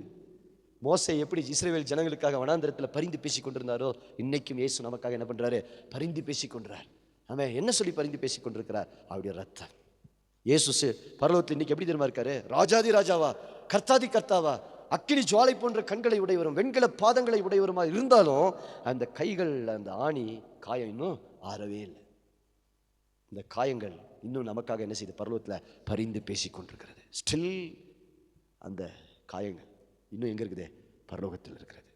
மோசே எப்படி இஸ்ரவேல் ஜனங்களுக்காக வனாந்திரத்தில் பரிந்து பேசிக் கொண்டிருந்தாரோ, இன்னைக்கும் இயேசு நமக்காக என்ன பண்றாரு? பரிந்து பேசிக் கொண்டார். ஆமென். என்ன சொல்லி பரிந்து பேசிக் கொண்டிருக்கிறார்? அவருடைய ரத்தம். இயேசு பரலோகத்தில் இன்னைக்கு எப்படி தெரியுமா இருக்காரு? ராஜாதி ராஜாவா, கர்த்தாதி கர்த்தாவா, அக்கினி ஜுவாலை போன்ற கண்களை உடையவரும் வெண்கல பாதங்களை உடையவருமா இருந்தாலும் அந்த கைகள், அந்த ஆணி காயம் இன்னும் ஆறவே இல்லை. இந்த காயங்கள் இன்னும் நமக்காக என்ன செய்து பரலோகத்தில் பரிந்து பேசிக் கொண்டிருக்கிறது. ஸ்டில் அந்த காயங்கள் இன்னும் எங்க இருக்குது? பரலோகத்தில் இருக்கிறது.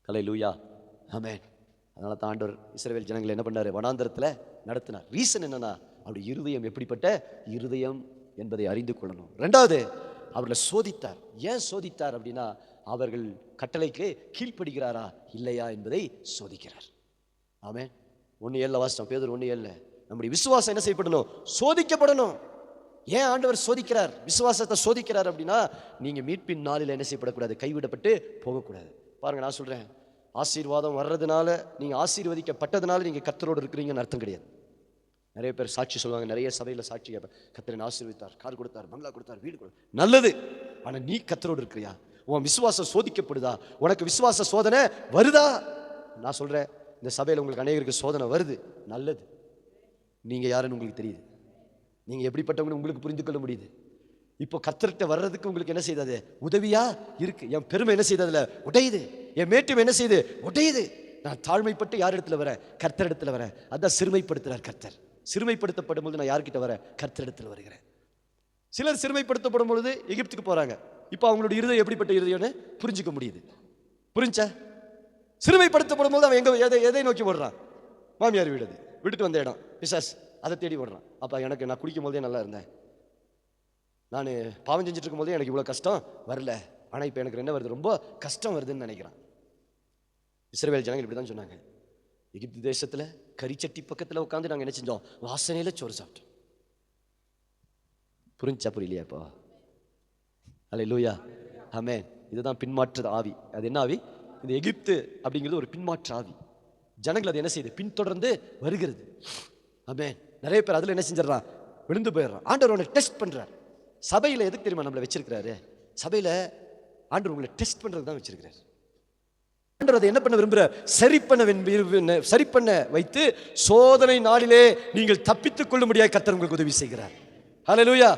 ஹல்லேலூயா. ஆமென். அதனால தான் ஆண்டவர் இஸ்ரவேல் ஜனங்களை என்ன பண்ணாரு? வனாந்தரத்தில் நடத்தினார். ரீசன் என்னன்னா, அவருடைய இருதயம் எப்படிப்பட்ட இருதயம் என்பதை அறிந்து கொள்ளணும். ரெண்டாவது, அவர்களை சோதித்தார். ஏன் சோதித்தார் அப்படின்னா, அவர்கள் கட்டளைக்கு கீழ்ப்படுகிறாரா இல்லையா என்பதை சோதிக்கிறார். ஆமென். 1:7 வாசித்தோம். பேதுரு 1:7. நம்முடைய விசுவாசம் என்ன செய்யப்படணும்? சோதிக்கப்படணும். ஏன் ஆண்டவர் சோதிக்கிறார்? விசுவாசத்தை சோதிக்கிறார் அப்படின்னா, நீங்க மீட்பின் நாளில் என்ன செய்யப்படக்கூடாது? கைவிடப்பட்டு போகக்கூடாது. பாருங்க, நான் சொல்றேன், ஆசீர்வாதம் வர்றதுனால, நீங்க ஆசீர்வதிக்கப்பட்டதுனால நீங்க கர்த்தரோடு இருக்கிறீங்கன்னு அர்த்தம் கிடையாது. நிறைய பேர் சாட்சி சொல்லுவாங்க, நிறைய சபையில் சாட்சி கேட்பேன். கர்த்தர் ஆசீர்வதித்தார், கார் கொடுத்தார், பங்களா கொடுத்தார், வீடு கொடுத்தார், நல்லது. ஆனா நீ கர்த்தரோடு இருக்கிறியா? உன் விசுவாசம் சோதிக்கப்படுதா? உனக்கு விசுவாச சோதனை வருதா? நான் சொல்றேன், இந்த சபையில் உங்களுக்கு அநேகருக்கு சோதனை வருது, நல்லது. நீங்க யாருன்னு உங்களுக்கு தெரியுது, நீங்க எப்படிப்பட்டவங்க உங்களுக்கு புரிந்து கொள்ள முடியுது. இப்போ கர்த்தர்கிட்ட வர்றதுக்கு உங்களுக்கு என்ன செய்தது? உதவியா இருக்கு. என் பெருமை என்ன செய்ததுல உடையுது, என் மேட்டுமை என்ன செய்யுது? உடையுது. நான் தாழ்மைப்பட்டு யார் இடத்துல வரேன்? கர்த்தர் இடத்துல வரேன். அதான் சிறுமைப்படுத்துறார் கர்த்தர். சிறுமைப்படுத்தப்படும் போது நான் யார்கிட்ட வரேன்? கர்த்தர் இடத்துல வருகிறேன். சிலர் சிறுமைப்படுத்தப்படும் பொழுது எகிப்துக்கு போறாங்க. இப்போ அவங்களோட இருதயம் எப்படிப்பட்ட இருதயம்னு புரிஞ்சுக்க முடியுது. புரிஞ்சா? சிறுமைப்படுத்தப்படும் போது அவன் எதை நோக்கி ஓடுறான்? மாமியார் வீடு, விட்டுட்டு வந்த இடம், பிசாஸ், அதை தேடி ஓடுறான். அப்போ எனக்கு நான் குடிக்கும் போதே நல்லா இருந்தேன், நான் பாவம் செஞ்சுட்டு இருக்கும் போதே எனக்கு இவ்வளோ கஷ்டம் வரல, ஆனால் இப்போ எனக்கு என்ன வருது? ரொம்ப கஷ்டம் வருதுன்னு நினைக்கிறான். இஸ்ரவேல் ஜனங்கள் இப்படி தான் சொன்னாங்க. எகிப்து தேசத்தில் கரிச்சட்டி பக்கத்தில் உட்காந்து நாங்கள் என்ன செஞ்சோம்? வாசனையில் சோறு சாப்பிட்டோம். புரிஞ்சா புரியலையா? இப்போ அல்லேலூயா, ஆமென். இதுதான் பின்மாற்ற ஆவி. அது என்ன ஆவி? இந்த எகிப்து அப்படிங்கிறது ஒரு பின்மாற்ற ஆவி. ஜனங்கள் அது என்ன செய்யுது? பின்தொடர்ந்து வருகிறது. ஆமென். நிறைய பேர் அதில் என்ன செஞ்சிடறான்? விழுந்து போயிடுறான். ஆண்டவர் உன்னை டெஸ்ட் பண்ணுறார். சபையில் எதுக்கு தெரியுமா நம்மளை வச்சிருக்கிறாரு? சபையில் ஆண்டவர் உங்களை டெஸ்ட் பண்ணுறது தான் வச்சிருக்கிறார். ஆண்டவர் அதை என்ன பண்ண விரும்புகிற? சரி பண்ண வைத்து சோதனை நாளிலே நீங்கள் தப்பித்துக் கொள்ளும்படியாக கர்த்தர் உங்களுக்கு உதவி செய்கிறார். ஹல்லேலூயா.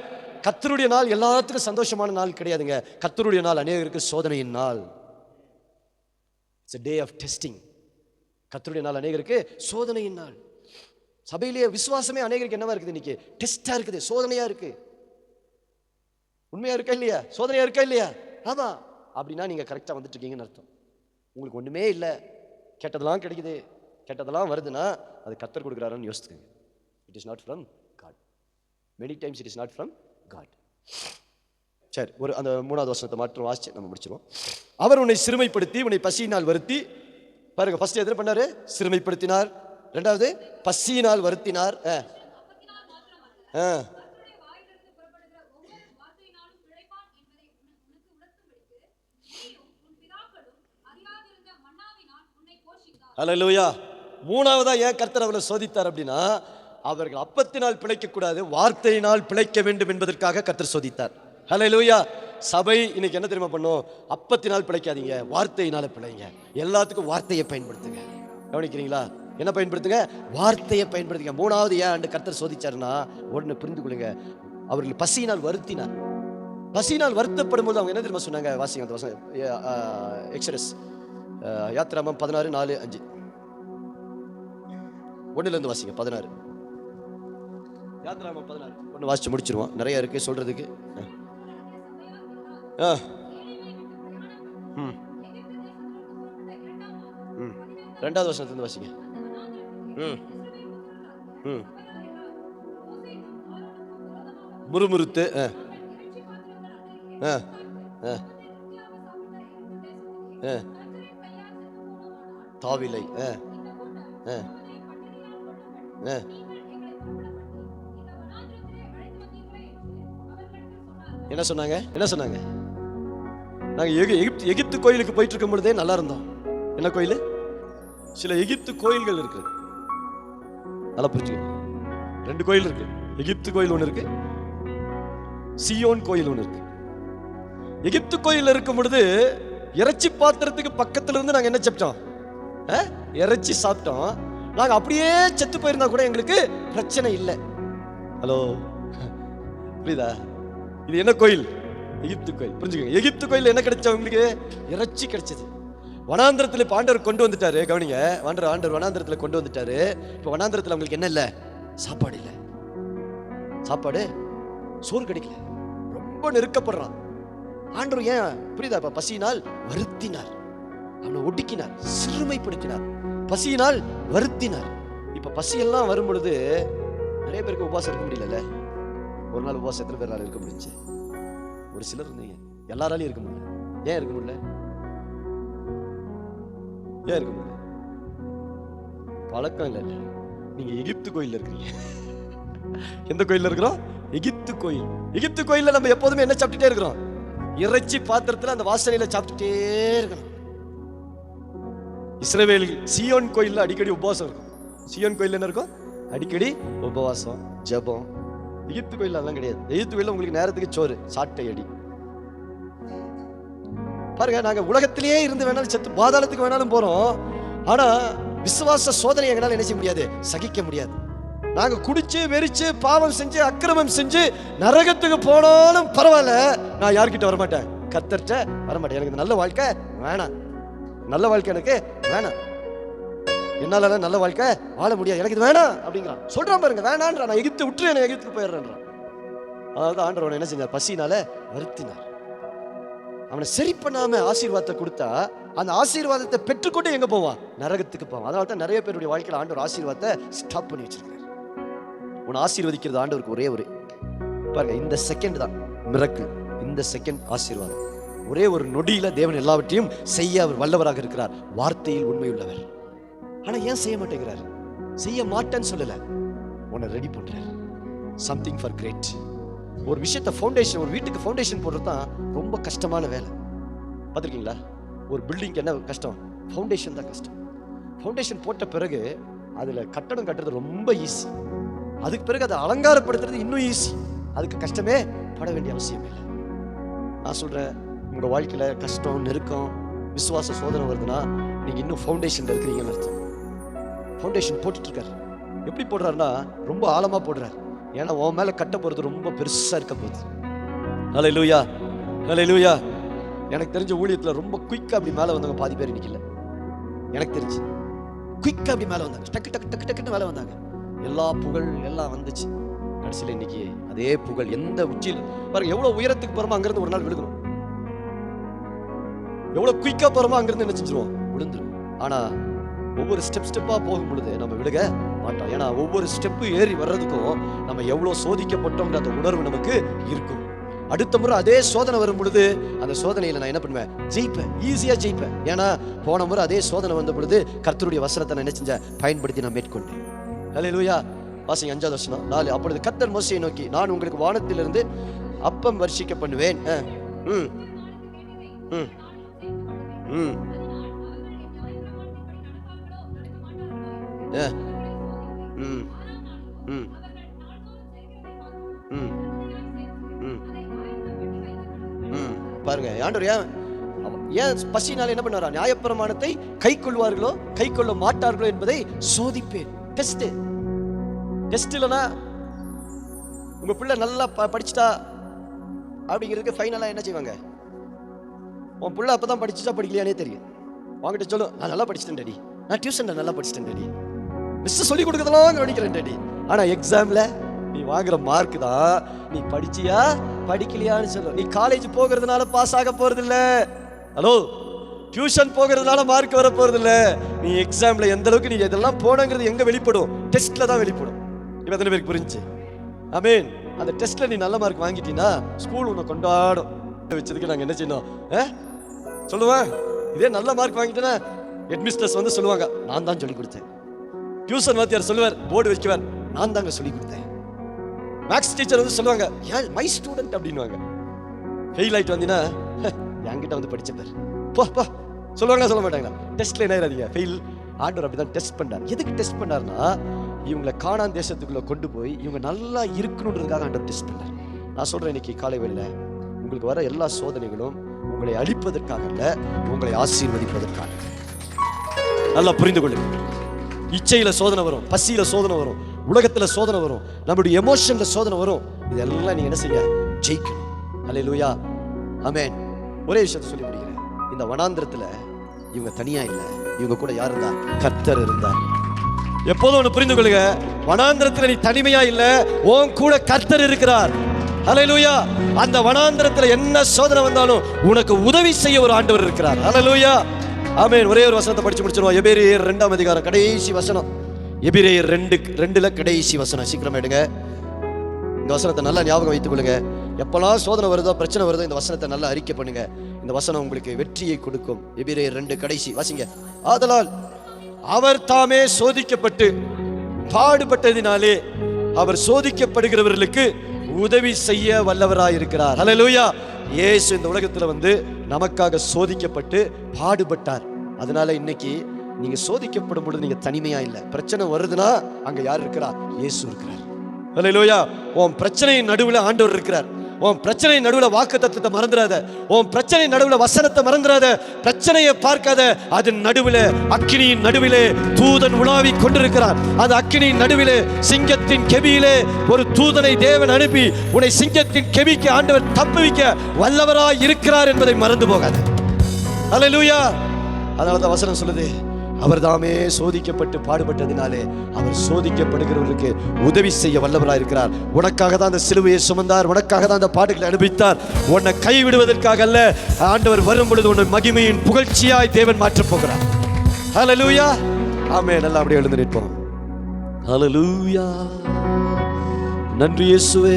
கர்த்தருடைய நாள் எல்லாத்துக்கும் சந்தோஷமான நாள் கிடையாதுங்க. கர்த்தருடைய நாள் அநேகருக்கு சோதனையின் நாள். It's a day of testing. கர்த்தருடைய நாள் அநேகருக்கு சோதனையின் நாள். சபையிலேயே விசுவாசமே அநேகருக்கு என்னவா இருக்குது? இன்னைக்கு டெஸ்டா இருக்குது, சோதனையா இருக்கு. உண்மையா இருக்கா இல்லையா? சோதனையா இருக்கா இல்லையா? ஆமா. அப்படின்னா நீங்க கரெக்டா வந்துட்டு இருக்கீங்கன்னு அர்த்தம். உங்களுக்கு ஒண்ணுமே இல்லை, கெட்டதெல்லாம் கிடைக்குது, கெட்டதெல்லாம் வருதுன்னா அது கர்த்தர் கொடுக்குறாருன்னு யோசிச்சுக்கோங்க. It is not from God. Many times it is not from God. சரி, ஒரு அந்த 3வது வசனத்தை மாற்றம் வாசிச்சு நம்ம முடிச்சிருவோம். அவர் உன்னை சிறுமைப்படுத்தி உன்னை பசியினால் வருத்தி, பாருங்க, ஃபர்ஸ்ட் எதிர பண்ணாரு? சிறுமைப்படுத்தினார். ரெண்டாவது பசியினால் வருத்தினார். அல்லேலூயா. மூணாவதா ஏன் கர்த்தர் அவரை சோதித்தார் அப்படின்னா, அவர்கள் அப்பத்தினால் பிழைக்க கூடாது, வார்த்தையினால் பிழைக்க வேண்டும் என்பதற்காக கர்த்தர் சோதித்தார். அல்லேலூயா. சபை இன்னைக்கு என்ன தெரியுமா பண்ணும்? அப்பத்தினால் பிழைக்காதீங்க, வார்த்தையினால பிழைங்க. எல்லாத்துக்கும் வார்த்தையை பயன்படுத்துங்க. கவனிக்கிறீங்களா? என்ன பயன்படுத்துங்க? வார்த்தையை பயன்படுத்துங்க. மூணாவது ஏன் ஆண்டு கர்த்தர் சோதிச்சாருன்னா, ஒன்று புரிந்து கொள்ளுங்க, அவர்கள் பசியினால் வருத்தினார். பசியினால் வருத்தப்படும் போது அவங்க என்ன தெரியுமா சொன்னாங்க? வாசிங்க அந்த வசனம், எக்ஸோடஸ் யாத்திராகமம் 16:4-5. 1 வாசிங்க. 16 யாத்திராகமம் 16 வாசிச்சு முடிச்சிருவோம். நிறைய இருக்கு சொல்றதுக்கு. ரெண்டாவது வசனத்திலிருந்து வாசிங்க. முறுமுறுத்து தாவிலை என்ன சொன்னாங்க? என்ன சொன்னாங்க? நாங்க எகிப்து கோயிலுக்கு போயிட்டு இருக்கும் பொழுதே நல்லா இருந்தோம். என்ன கோயில்? சில எகிப்து கோயில்கள் இருக்கு, நல்லா புரிஞ்சுக்கணும். 2 கோயில் இருக்கு. எகிப்து கோயில் ஒன்று இருக்கு, சியோன் கோயில் ஒன்று இருக்கு. எகிப்து கோயில் இருக்கும் பொழுது இறைச்சி பாத்திரத்துக்கு பக்கத்துல இருந்து நாங்க என்ன சாப்பிட்டோம்? இறைச்சி சாப்பிட்டோம். நாங்க அப்படியே செத்து போயிருந்தா கூட எங்களுக்கு பிரச்சனை இல்லை. ஹலோ, புரியுதா? இது என்ன கோயில்? எகிப்து கோயில். புரிஞ்சுக்கோங்க. எகிப்து கோயில் என்ன கிடைச்சா உங்களுக்கு? இறைச்சி கிடைச்சது. வனாந்திரத்தில் இப்போ ஆண்டவர் கொண்டு வந்துட்டாரு. கவனிங்க, ஆண்டவர் வனாந்திரத்தில் கொண்டு வந்துட்டாரு. இப்போ வனாந்திரத்தில் அவங்களுக்கு என்ன இல்லை? சாப்பாடு இல்லை. சாப்பாடு, சோறு கிடைக்கல. ரொம்ப நெருக்கப்படுறான் ஆண்டவர். ஏன் புரியுதா? இப்போ பசியினால் வருத்தினார், அவனை ஒடுக்கினார், சிறுமைப்படுத்தினார். பசியினால் வருத்தினார். இப்போ பசியெல்லாம் வரும் பொழுது நிறைய பேருக்கு உபவாசம் இருக்க முடியல. ஒரு நாள் உபவாசம் எத்தனை பேரால் இருக்க முடிஞ்சு? ஒரு சிலர் இருந்தீங்க. எல்லாராலையும் இருக்க முடியல. ஏன் இருக்க முடியல? ஏன் இருக்க முடியல? பழக்கம் இல்லை. நீங்க எகிப்து கோயில் இருக்கிறீங்க. எந்த கோயில்ல இருக்கிறோம்? எகிப்து கோயில். எகிப்து கோயில்ல நம்ம எப்போதுமே என்ன சாப்பிட்டுட்டே இருக்கிறோம்? இறைச்சி பாத்திரத்துல அந்த வாசனையில சாப்பிட்டுட்டே இருக்கணும். இஸ்ரவேல் சியோன் கோயில்ல அடிக்கடி உபவாசம் இருக்கும். சியோன் கோயில் என்ன இருக்கும்? அடிக்கடி உபவாசம், ஜெபம். எகிப்து கோயில் அதெல்லாம் கிடையாது. எகிப்து கோயில்ல உங்களுக்கு நேரத்துக்கு சோறு, சாட்டை அடி. பாருங்க, நாங்க உலகத்திலேயே இருந்து வேணாலும் செத்து பாதாளத்துக்கு வேணாலும் போறோம். ஆனா விசுவாச சோதனை எங்களால் என்ன செய்ய முடியாது, சகிக்க முடியாது. நாங்க குடிச்சு வெறிச்சு பாவம் செஞ்சு அக்கிரமம் செஞ்சு நரகத்துக்கு போனாலும் பரவாயில்ல, நான் யார்கிட்ட வரமாட்டேன், கர்த்தர்ட்ட வரமாட்டேன். எனக்கு நல்ல வாழ்க்கை வேணாம், நல்ல வாழ்க்கை எனக்கு வேணாம், என்னால நல்ல வாழ்க்கை வாழ முடியாது, எனக்கு இது வேணாம் அப்படிங்கிறான். சொல்றான் பாருங்க, வேணான்றான். நான் எகிப்து விட்டுரு, நான் எகிப்துக்கு போயிடுறேன். அதாவது ஆண்டவர் என்ன செஞ்சார், பசினால வருத்தினார். அவனை சரி பண்ணாம ஆசீர்வாதத்தை கொடுத்தா அந்த ஆசீர்வாதத்தை பெற்றுக்கொண்டு எங்க போவான், நரகத்துக்கு போவான். அதனால தான் நிறைய பேருடைய வாழ்க்கையில் ஆண்டவர் ஆசீர்வாதத்தை ஸ்டாப் பண்ணி வச்சிருக்காரு. உன்னை ஆசீர்வதிக்கிறது ஆண்டவருக்கு ஒரே ஒரு பாருங்க, இந்த செகண்ட் தான் மிரக்கிள், இந்த செகண்ட் ஆசீர்வாதம். ஒரே ஒரு நொடியில தேவன் எல்லாவற்றையும் செய்ய அவர் வல்லவராக இருக்கிறார். வார்த்தையில் உண்மையுள்ளவர். ஆனா ஏன் செய்ய மாட்டேங்கிறார்? செய்ய மாட்டேன்னு சொல்லல, உன்னை ரெடி பண்றார். Something for great. ஒரு விஷயத்தை ஃபவுண்டேஷன், ஒரு வீட்டுக்கு ஃபவுண்டேஷன் போடுறது தான் ரொம்ப கஷ்டமான வேலை. பார்த்துருக்கீங்களா? ஒரு பில்டிங்க்கு என்ன கஷ்டம்? ஃபவுண்டேஷன் தான் கஷ்டம். ஃபவுண்டேஷன் போட்ட பிறகு அதில் கட்டடம் கட்டுறது ரொம்ப ஈஸி. அதுக்கு பிறகு அதை அலங்காரப்படுத்துறது இன்னும் ஈஸி. அதுக்கு கஷ்டமே பட வேண்டிய அவசியம் இல்லை. நான் சொல்கிறேன், உங்கள் வாழ்க்கையில் கஷ்டம், நெருக்கம், விசுவாச சோதனை வருதுன்னா நீங்கள் இன்னும் ஃபவுண்டேஷனில் இருக்கிறீங்கன்னு அர்த்தம். ஃபவுண்டேஷன் போட்டுட்டு இருக்காரு. எப்படி போடுறாருன்னா ரொம்ப ஆழமாக போடுறாரு. ஏன்னா உன் மேலே கட்ட போகிறது ரொம்ப பெருசாக இருக்க போகுது. ஹல்லேலூயா, ஹல்லேலூயா. எனக்கு தெரிஞ்ச ஊழியத்தில் ரொம்ப குயிக்காக அப்படி மேலே வந்தவங்க பாதி பேர் இன்னைக்கு இல்லை. எனக்கு தெரிஞ்சு குயிக்காக அப்படி மேலே வந்தாங்க, டக்கு டக்கு டக்கு டக்குன்னு மேலே வந்தாங்க. எல்லா புகழ் எல்லாம் வந்துச்சு. கடைசியில் இன்னைக்கு அதே புகழ் எந்த உச்சியில் பாருங்க, எவ்வளோ உயரத்துக்கு போகிறோமோ அங்கேருந்து ஒரு நாள் விழுகணும். எவ்வளோ குயிக்காக போகிறோமோ அங்கேருந்து என்ன செஞ்சிருவோம், விழுந்துடும். ஆனால் ஒவ்வொரு ஸ்டெப்பாக போகும் பொழுது நம்ம விழுக மாட்டோம். ஏன்னா ஒவ்வொரு ஸ்டெப்பு ஏறி வர்றதுக்கும் நம்ம எவ்வளோ சோதிக்கப்பட்டோம்ன்ற அந்த உணர்வு நமக்கு இருக்கும். அடுத்த முறை அதே சோதனை வரும் பொழுது அந்த சோதனையில் நான் என்ன பண்ணுவேன், ஜெயிப்பேன், ஈஸியாக ஜெயிப்பேன். ஏன்னா போன முறை அதே சோதனை வந்த பொழுது கர்த்தருடைய வசனத்தை நான் என்ன செஞ்சேன், பயன்படுத்தி நான் மேற்கொண்டேன். ஹல்லேலூயா. வாசிங்க 5வது வசனம் 4. அப்பொழுது கர்த்தர் மோசேயை நோக்கி, நான் உங்களுக்கு வானத்திலிருந்து அப்பம் வர்ஷிக்க பண்ணுவேன். பாருங்க, ஆண்டவர் ஏன் பசினால என்ன பண்ணாரா, நியாயப்பிரமாணத்தை கை கொள்வார்களோ கை கொள்ள மாட்டார்களோ என்பதை சோதிப்பேன். டெஸ்ட். டெஸ்ட் இல்லைன்னா உங்க பிள்ளை நல்லா படிச்சுட்டா அப்படிங்கிறதுக்கு ஃபைனலா என்ன செய்வாங்க, உன் பிள்ளை அப்பதான் படிச்சுட்டா படிக்கலையானே தெரியும். வாங்கிட்டு சொல்லும், நான் நல்லா படிச்சுட்டேன் டாடி, நான் டியூஷன்ல நல்லா படிச்சுட்டேன் டாடி, மிஸ் சொல்லி கொடுக்கறதெல்லாம் கவனிக்கிறேன் டாடி. ஆனா எக்ஸாம்ல நீ வாங்குற மார்க் தான் நீ படிச்சியா படிக்கலையான்னு சொல்லும். நீ காலேஜ் போகிறதுனால பாஸ் ஆக போறது இல்ல. ஹலோ, டியூஷன் போகிறதுனால மார்க் வர போறது இல்ல. நீ எக்ஸாம்ல எந்த அளவுக்கு நீ இதெல்லாம் போனங்கிறது எங்க வெளிப்படும், டெஸ்ட்ல தான் வெளிப்படும். இப்ப எத்தனை பேருக்கு புரிஞ்சு? ஆமென். அந்த டெஸ்ட்ல நீ நல்ல மார்க் வாங்கிட்டீங்கன்னா ஸ்கூல் உன்னை கொண்டாடும். வச்சதுக்கு நாங்க என்ன செய்யணும் சொல்லுவேன், இதே நல்ல மார்க் வாங்கிட்டேன்னா ஹெட்மிஸ்டர்ஸ் வந்து சொல்லுவாங்க, நான் தான் சொல்லி கொடுத்தேன். டியூஷன் வாத்தியார் சொல்லுவார், போர்டு வைக்குவார், நான் தாங்க சொல்லி கொடுத்தேன். மேக்ஸ் டீச்சர் வந்து சொல்லுவாங்க, ஏன் மை ஸ்டூடெண்ட் அப்படின்வாங்க. ஃபெயில் ஆயிட்டு வந்தீங்கன்னா, என்கிட்ட வந்து படிச்ச பேர் போ போ சொல்லுவாங்களா, சொல்ல மாட்டாங்களா? டெஸ்ட்ல என்ன ஆயிடாதீங்க, ஃபெயில். ஆண்டவர் அப்படிதான் டெஸ்ட் பண்ணார். எதுக்கு டெஸ்ட் பண்ணார்னா, இவங்களை கானான் தேசத்துக்குள்ள கொண்டு போய் இவங்க நல்லா இருக்கணுன்றதுக்காக ஆண்டவர் டெஸ்ட் பண்ணார். நான் சொல்றேன், இன்னைக்கு காலை வேளையில உங்களுக்கு வர எல்லா சோதனைகளும் உங்களை அழிப்பதற்காக அல்ல, உங்களை ஆசீர்வதிப்பதற்காக. நல்லா புரிந்து கொள்ளுங்க. இச்சையில சோதனை வரும், பசியில சோதனை வரும், உலகத்துல சோதனை வரும், நம்மளுடைய எமோஷன்ல சோதனை வரும். இதெல்லாம் நீங்க என்ன செய்ய, ஜெயிக்கணும். ஹல்லேலூயா, ஆமென். ஒரே விஷயத்தை சொல்லி முடிக்கிறேன். இந்த வனாந்திரத்துல இவங்க தனியா இல்ல, இவங்க கூட யார் இருந்தா, கர்த்தர் இருந்தார். எப்போதும் ஒன்று புரிந்து கொள்ளுங்க, வனாந்திரத்துல நீ தனிமையா இல்ல, உன் கூட கர்த்தர் இருக்கிறார். ஹல்லேலூயா. அந்த வனாந்திரத்துல என்ன சோதனை வந்தாலும் உனக்கு உதவி செய்ய ஒரு ஆண்டவர் இருக்கிறார். ஹல்லேலூயா, ஆமென். ஒரே ஒரு வசனத்தை படிச்சு முடிச்சிருவோம். எபிரேயர் 2ஆம் அதிகாரம் கடைசி வசனம். எபிரேயர் 2:2 கடைசி வசனம். சீக்கிரம் எடுங்க. இந்த வசனத்தை நல்லா ஞாபகம் வைத்துக் கொள்ளுங்க. எப்பெல்லாம் சோதனை வருதோ, பிரச்சனை வருதோ, இந்த வசனத்தை நல்லா அறிக்கை பண்ணுங்க. இந்த வசனம் உங்களுக்கு வெற்றியை கொடுக்கும். எபிரேயர் 2 கடைசி வாசிங்க. ஆதலால் அவர் தாமே சோதிக்கப்பட்டு பாடுபட்டதினாலே அவர் சோதிக்கப்படுகிறவர்களுக்கு உதவி செய்ய வல்லவராயிருக்கிறார். ஹல்லேலூயா. இயேசு இந்த உலகத்துல வந்து நமக்காக சோதிக்கப்பட்டு பாடுபட்டார். அதனால இன்னைக்கு நீங்க சோதிக்கப்படும் பொழுது நீங்க தனிமையா இல்ல. பிரச்சனை வருதுன்னா அங்க யார் இருக்கிறார்? இயேசு இருக்கிறார். ஹல்லேலூயா. உன் பிரச்சனையின் நடுவில் ஆண்டவர் இருக்கிறார். உன் பிரச்சனை நடுவில் வாக்குத்தத்தத்தை மறந்துடாத. உன் பிரச்சனை நடுவில் வசனத்தை மறந்துடாத. பிரச்சனையை பார்க்காத. அது நடுவில், அக்கினியின் நடுவிலே தூதன் உலாவி கொண்டிருக்கிறார். அந்த அக்கினியின் நடுவிலே சிங்கத்தின் கெபியிலே ஒரு தூதனை தேவன் அனுப்பி உன்னை சிங்கத்தின் கெபிக்கு ஆண்டவர் தப்புவிக்க வல்லவராய் இருக்கிறார் என்பதை மறந்து போகாது. அல்லேலூயா. அதனால தான் வசனம் சொல்லுது, அவர் தாமே சோதிக்கப்பட்டு பாடுபட்டதினாலே அவர் சோதிக்கப்படுகிறவர்களுக்கு உதவி செய்ய வல்லவராய் இருக்கிறார். உனக்காக தான் அந்த சிலுவையை சுமந்தார், உனக்காக தான் அந்த பாடுகளை அனுபவித்தார். உன்னை கைவிடுவதற்காக அல்ல. ஆண்டவர் வரும் பொழுது உன்னை மகிமையின் புகழ்ச்சியாய் தேவன் மாற்றப் போகிறார். ஹல்லேலூயா. ஆமென். நல்லா அப்படியே எழுந்து நிற்போம். ஹல்லேலூயா. நன்றி இயேசுவே.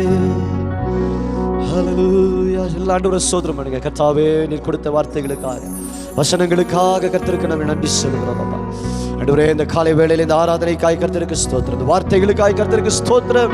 ஹல்லேலூயா. எல்லா ஆண்டவரை ஸ்தோத்திரம் பண்ணுங்க. கர்த்தாவே, நீர் கொடுத்த வார்த்தைகளுக்காக, வசனங்களுக்காக கர்த்தருக்கு நாங்கள் நன்றி சொல்கிறோம். அப்பா ஆண்டவரே, இந்த காலை வேளையில் இந்த ஆராதனைக்காய் கர்த்தருக்கு ஸ்தோத்திரம், வார்த்தைகளுக்காய் கர்த்தருக்கு ஸ்தோத்திரம்.